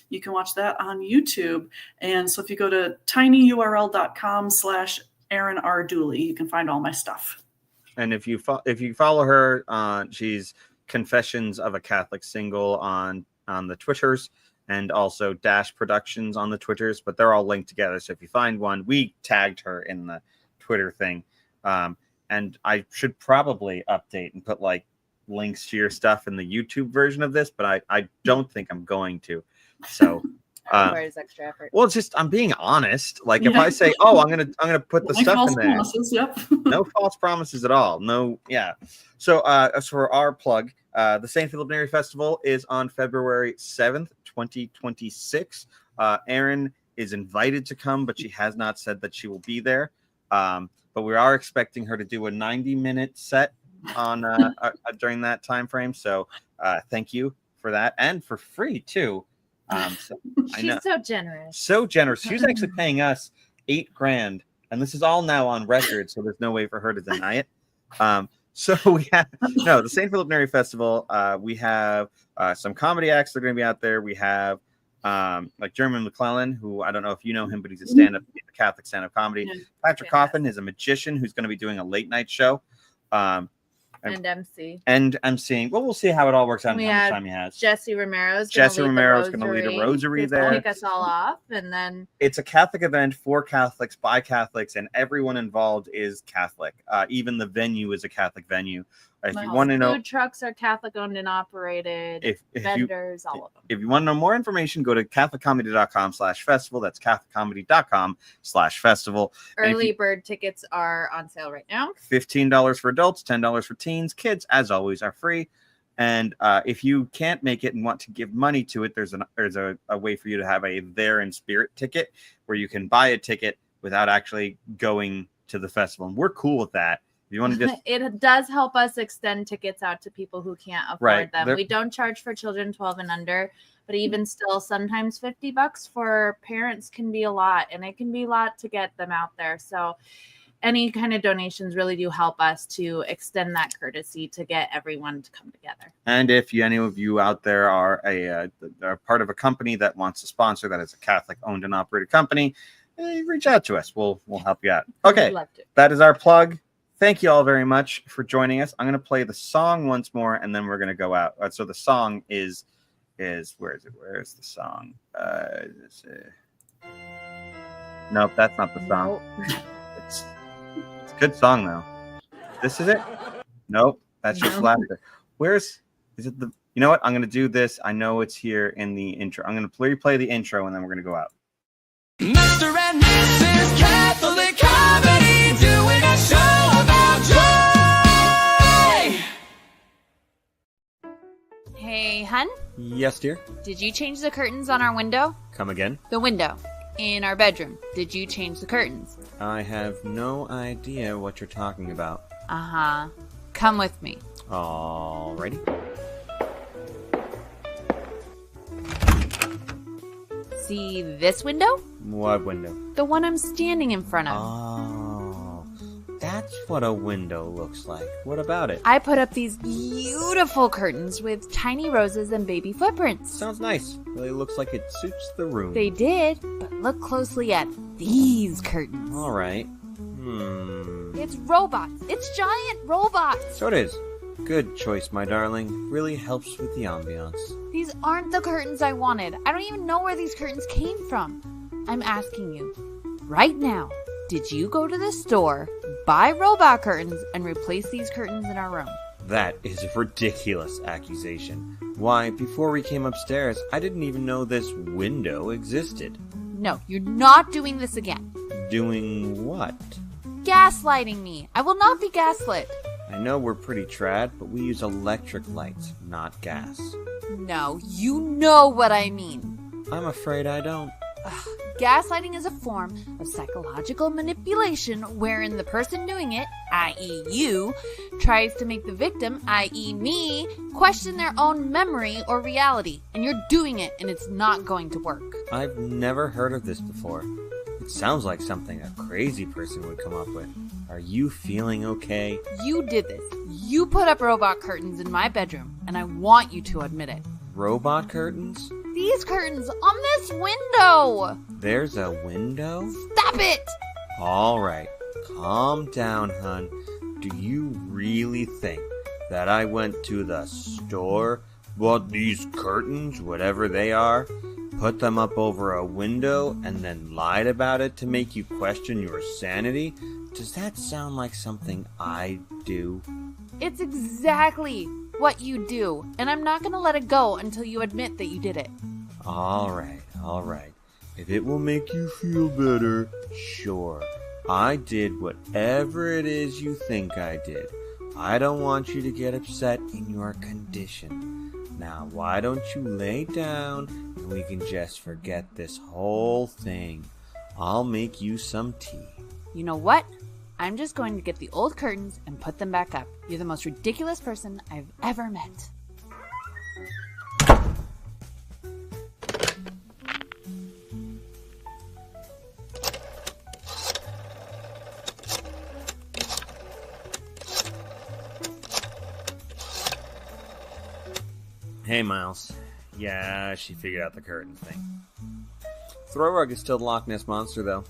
you can watch that on YouTube. And so if you go to tinyurl.com/Erin R. Dooley, you can find all my stuff. And if you follow her, she's Confessions of a Catholic Single on the Twitters, and also Dash Productions on the Twitters, but they're all linked together. So if you find one, we tagged her in the Twitter thing. And I should probably update and put like links to your stuff in the YouTube version of this, but I don't think I'm going to. So requires extra effort. Well, it's just I'm being honest. Like if I say, "Oh, I'm gonna put the stuff in there," promises, yep. No false promises at all. No, yeah. So as for our plug, the St. Philip Neri Festival is on February 7th, 2026. Erin is invited to come, but she has not said that she will be there. But we are expecting her to do a 90-minute set on during that time frame. So thank you for that, and for free too. So, She's so generous. So generous. She's actually paying us $8,000, and this is all now on record, so there's no way for her to deny it. So we have the St. Philip Neri Festival. We have some comedy acts that are going to be out there. We have like Jeremy McClellan, who I don't know if you know him, but he's a stand-up, Catholic stand-up comedy. Yeah. Patrick Coffin is a magician who's going to be doing a late night show. And emceeing. Well, we'll see how it all works out and how much time he has. Jesse Romero's going to lead a rosary there. Kick us all off, and then it's a Catholic event for Catholics by Catholics, and everyone involved is Catholic. Even the venue is a Catholic venue. If you want to know, food trucks are Catholic owned and operated. Vendors, all of them. If you want to know more information, go to CatholicComedy.com/festival. That's CatholicComedy.com/festival. Early bird tickets are on sale right now. $15 for adults, $10 for teens. Kids, as always, are free. And if you can't make it and want to give money to it, there's a way for you to have a There in Spirit ticket where you can buy a ticket without actually going to the festival. And we're cool with that. You want to just It does help us extend tickets out to people who can't afford Right. them. They're- We don't charge for children 12 and under, but even still, sometimes $50 for parents can be a lot, and it can be a lot to get them out there. So any kind of donations really do help us to extend that courtesy to get everyone to come together. And if any of you out there are are part of a company that wants to sponsor, that is a Catholic owned and operated company, reach out to us. We'll help you out. Okay, We'd love to. that is our plug. Thank you all very much for joining us. I'm going to play the song once more, and then we're going to go out. So the song is where is it? Where is the song? Nope, that's not the song. It's a good song though. This is it? Nope, that's just laughter. Is it the? You know what? I'm going to do this. I know it's here in the intro. I'm going to replay the intro, and then we're going to go out. Mr. and Mrs. Catholic Comedy doing a show about joy. Hey, hun, Yes, dear. did you change the curtains on our window? Come again. The window in our bedroom. Did you change the curtains? I have no idea what you're talking about. Uh-huh. Come with me. Alrighty. See this window? What window? The one I'm standing in front of. Oh, that's what a window looks like. What about it? I put up these beautiful curtains with tiny roses and baby footprints. Sounds nice. Really looks like it suits the room. They did, but look closely at these curtains. All right. It's robots. It's giant robots. So it is. Good choice, my darling. Really helps with the ambiance. These aren't the curtains I wanted. I don't even know where these curtains came from. I'm asking you, right now, did you go to the store, buy robot curtains, and replace these curtains in our room? That is a ridiculous accusation. Why, before we came upstairs, I didn't even know this window existed. No, you're not doing this again. Doing what? Gaslighting me. I will not be gaslit. I know we're pretty trad, but we use electric lights, not gas. No, you know what I mean. I'm afraid I don't. Gaslighting is a form of psychological manipulation wherein the person doing it, i.e. you, tries to make the victim, i.e. me, question their own memory or reality. And you're doing it, and it's not going to work. I've never heard of this before. It sounds like something a crazy person would come up with. Are you feeling okay? You did this. You put up robot curtains in my bedroom, and I want you to admit it. Robot curtains? These curtains on this window! There's a window? Stop it! All right, calm down, hun. Do you really think that I went to the store, bought these curtains, whatever they are, put them up over a window, and then lied about it to make you question your sanity? Does that sound like something I do? It's exactly what you do, and I'm not going to let it go until you admit that you did it. All right. If it will make you feel better, sure. I did whatever it is you think I did. I don't want you to get upset in your condition. Now, why don't you lay down and we can just forget this whole thing. I'll make you some tea. You know what? I'm just going to get the old curtains and put them back up. You're the most ridiculous person I've ever met. Hey, Miles. Yeah, she figured out the curtain thing. Throw Rug is still the Loch Ness Monster, though.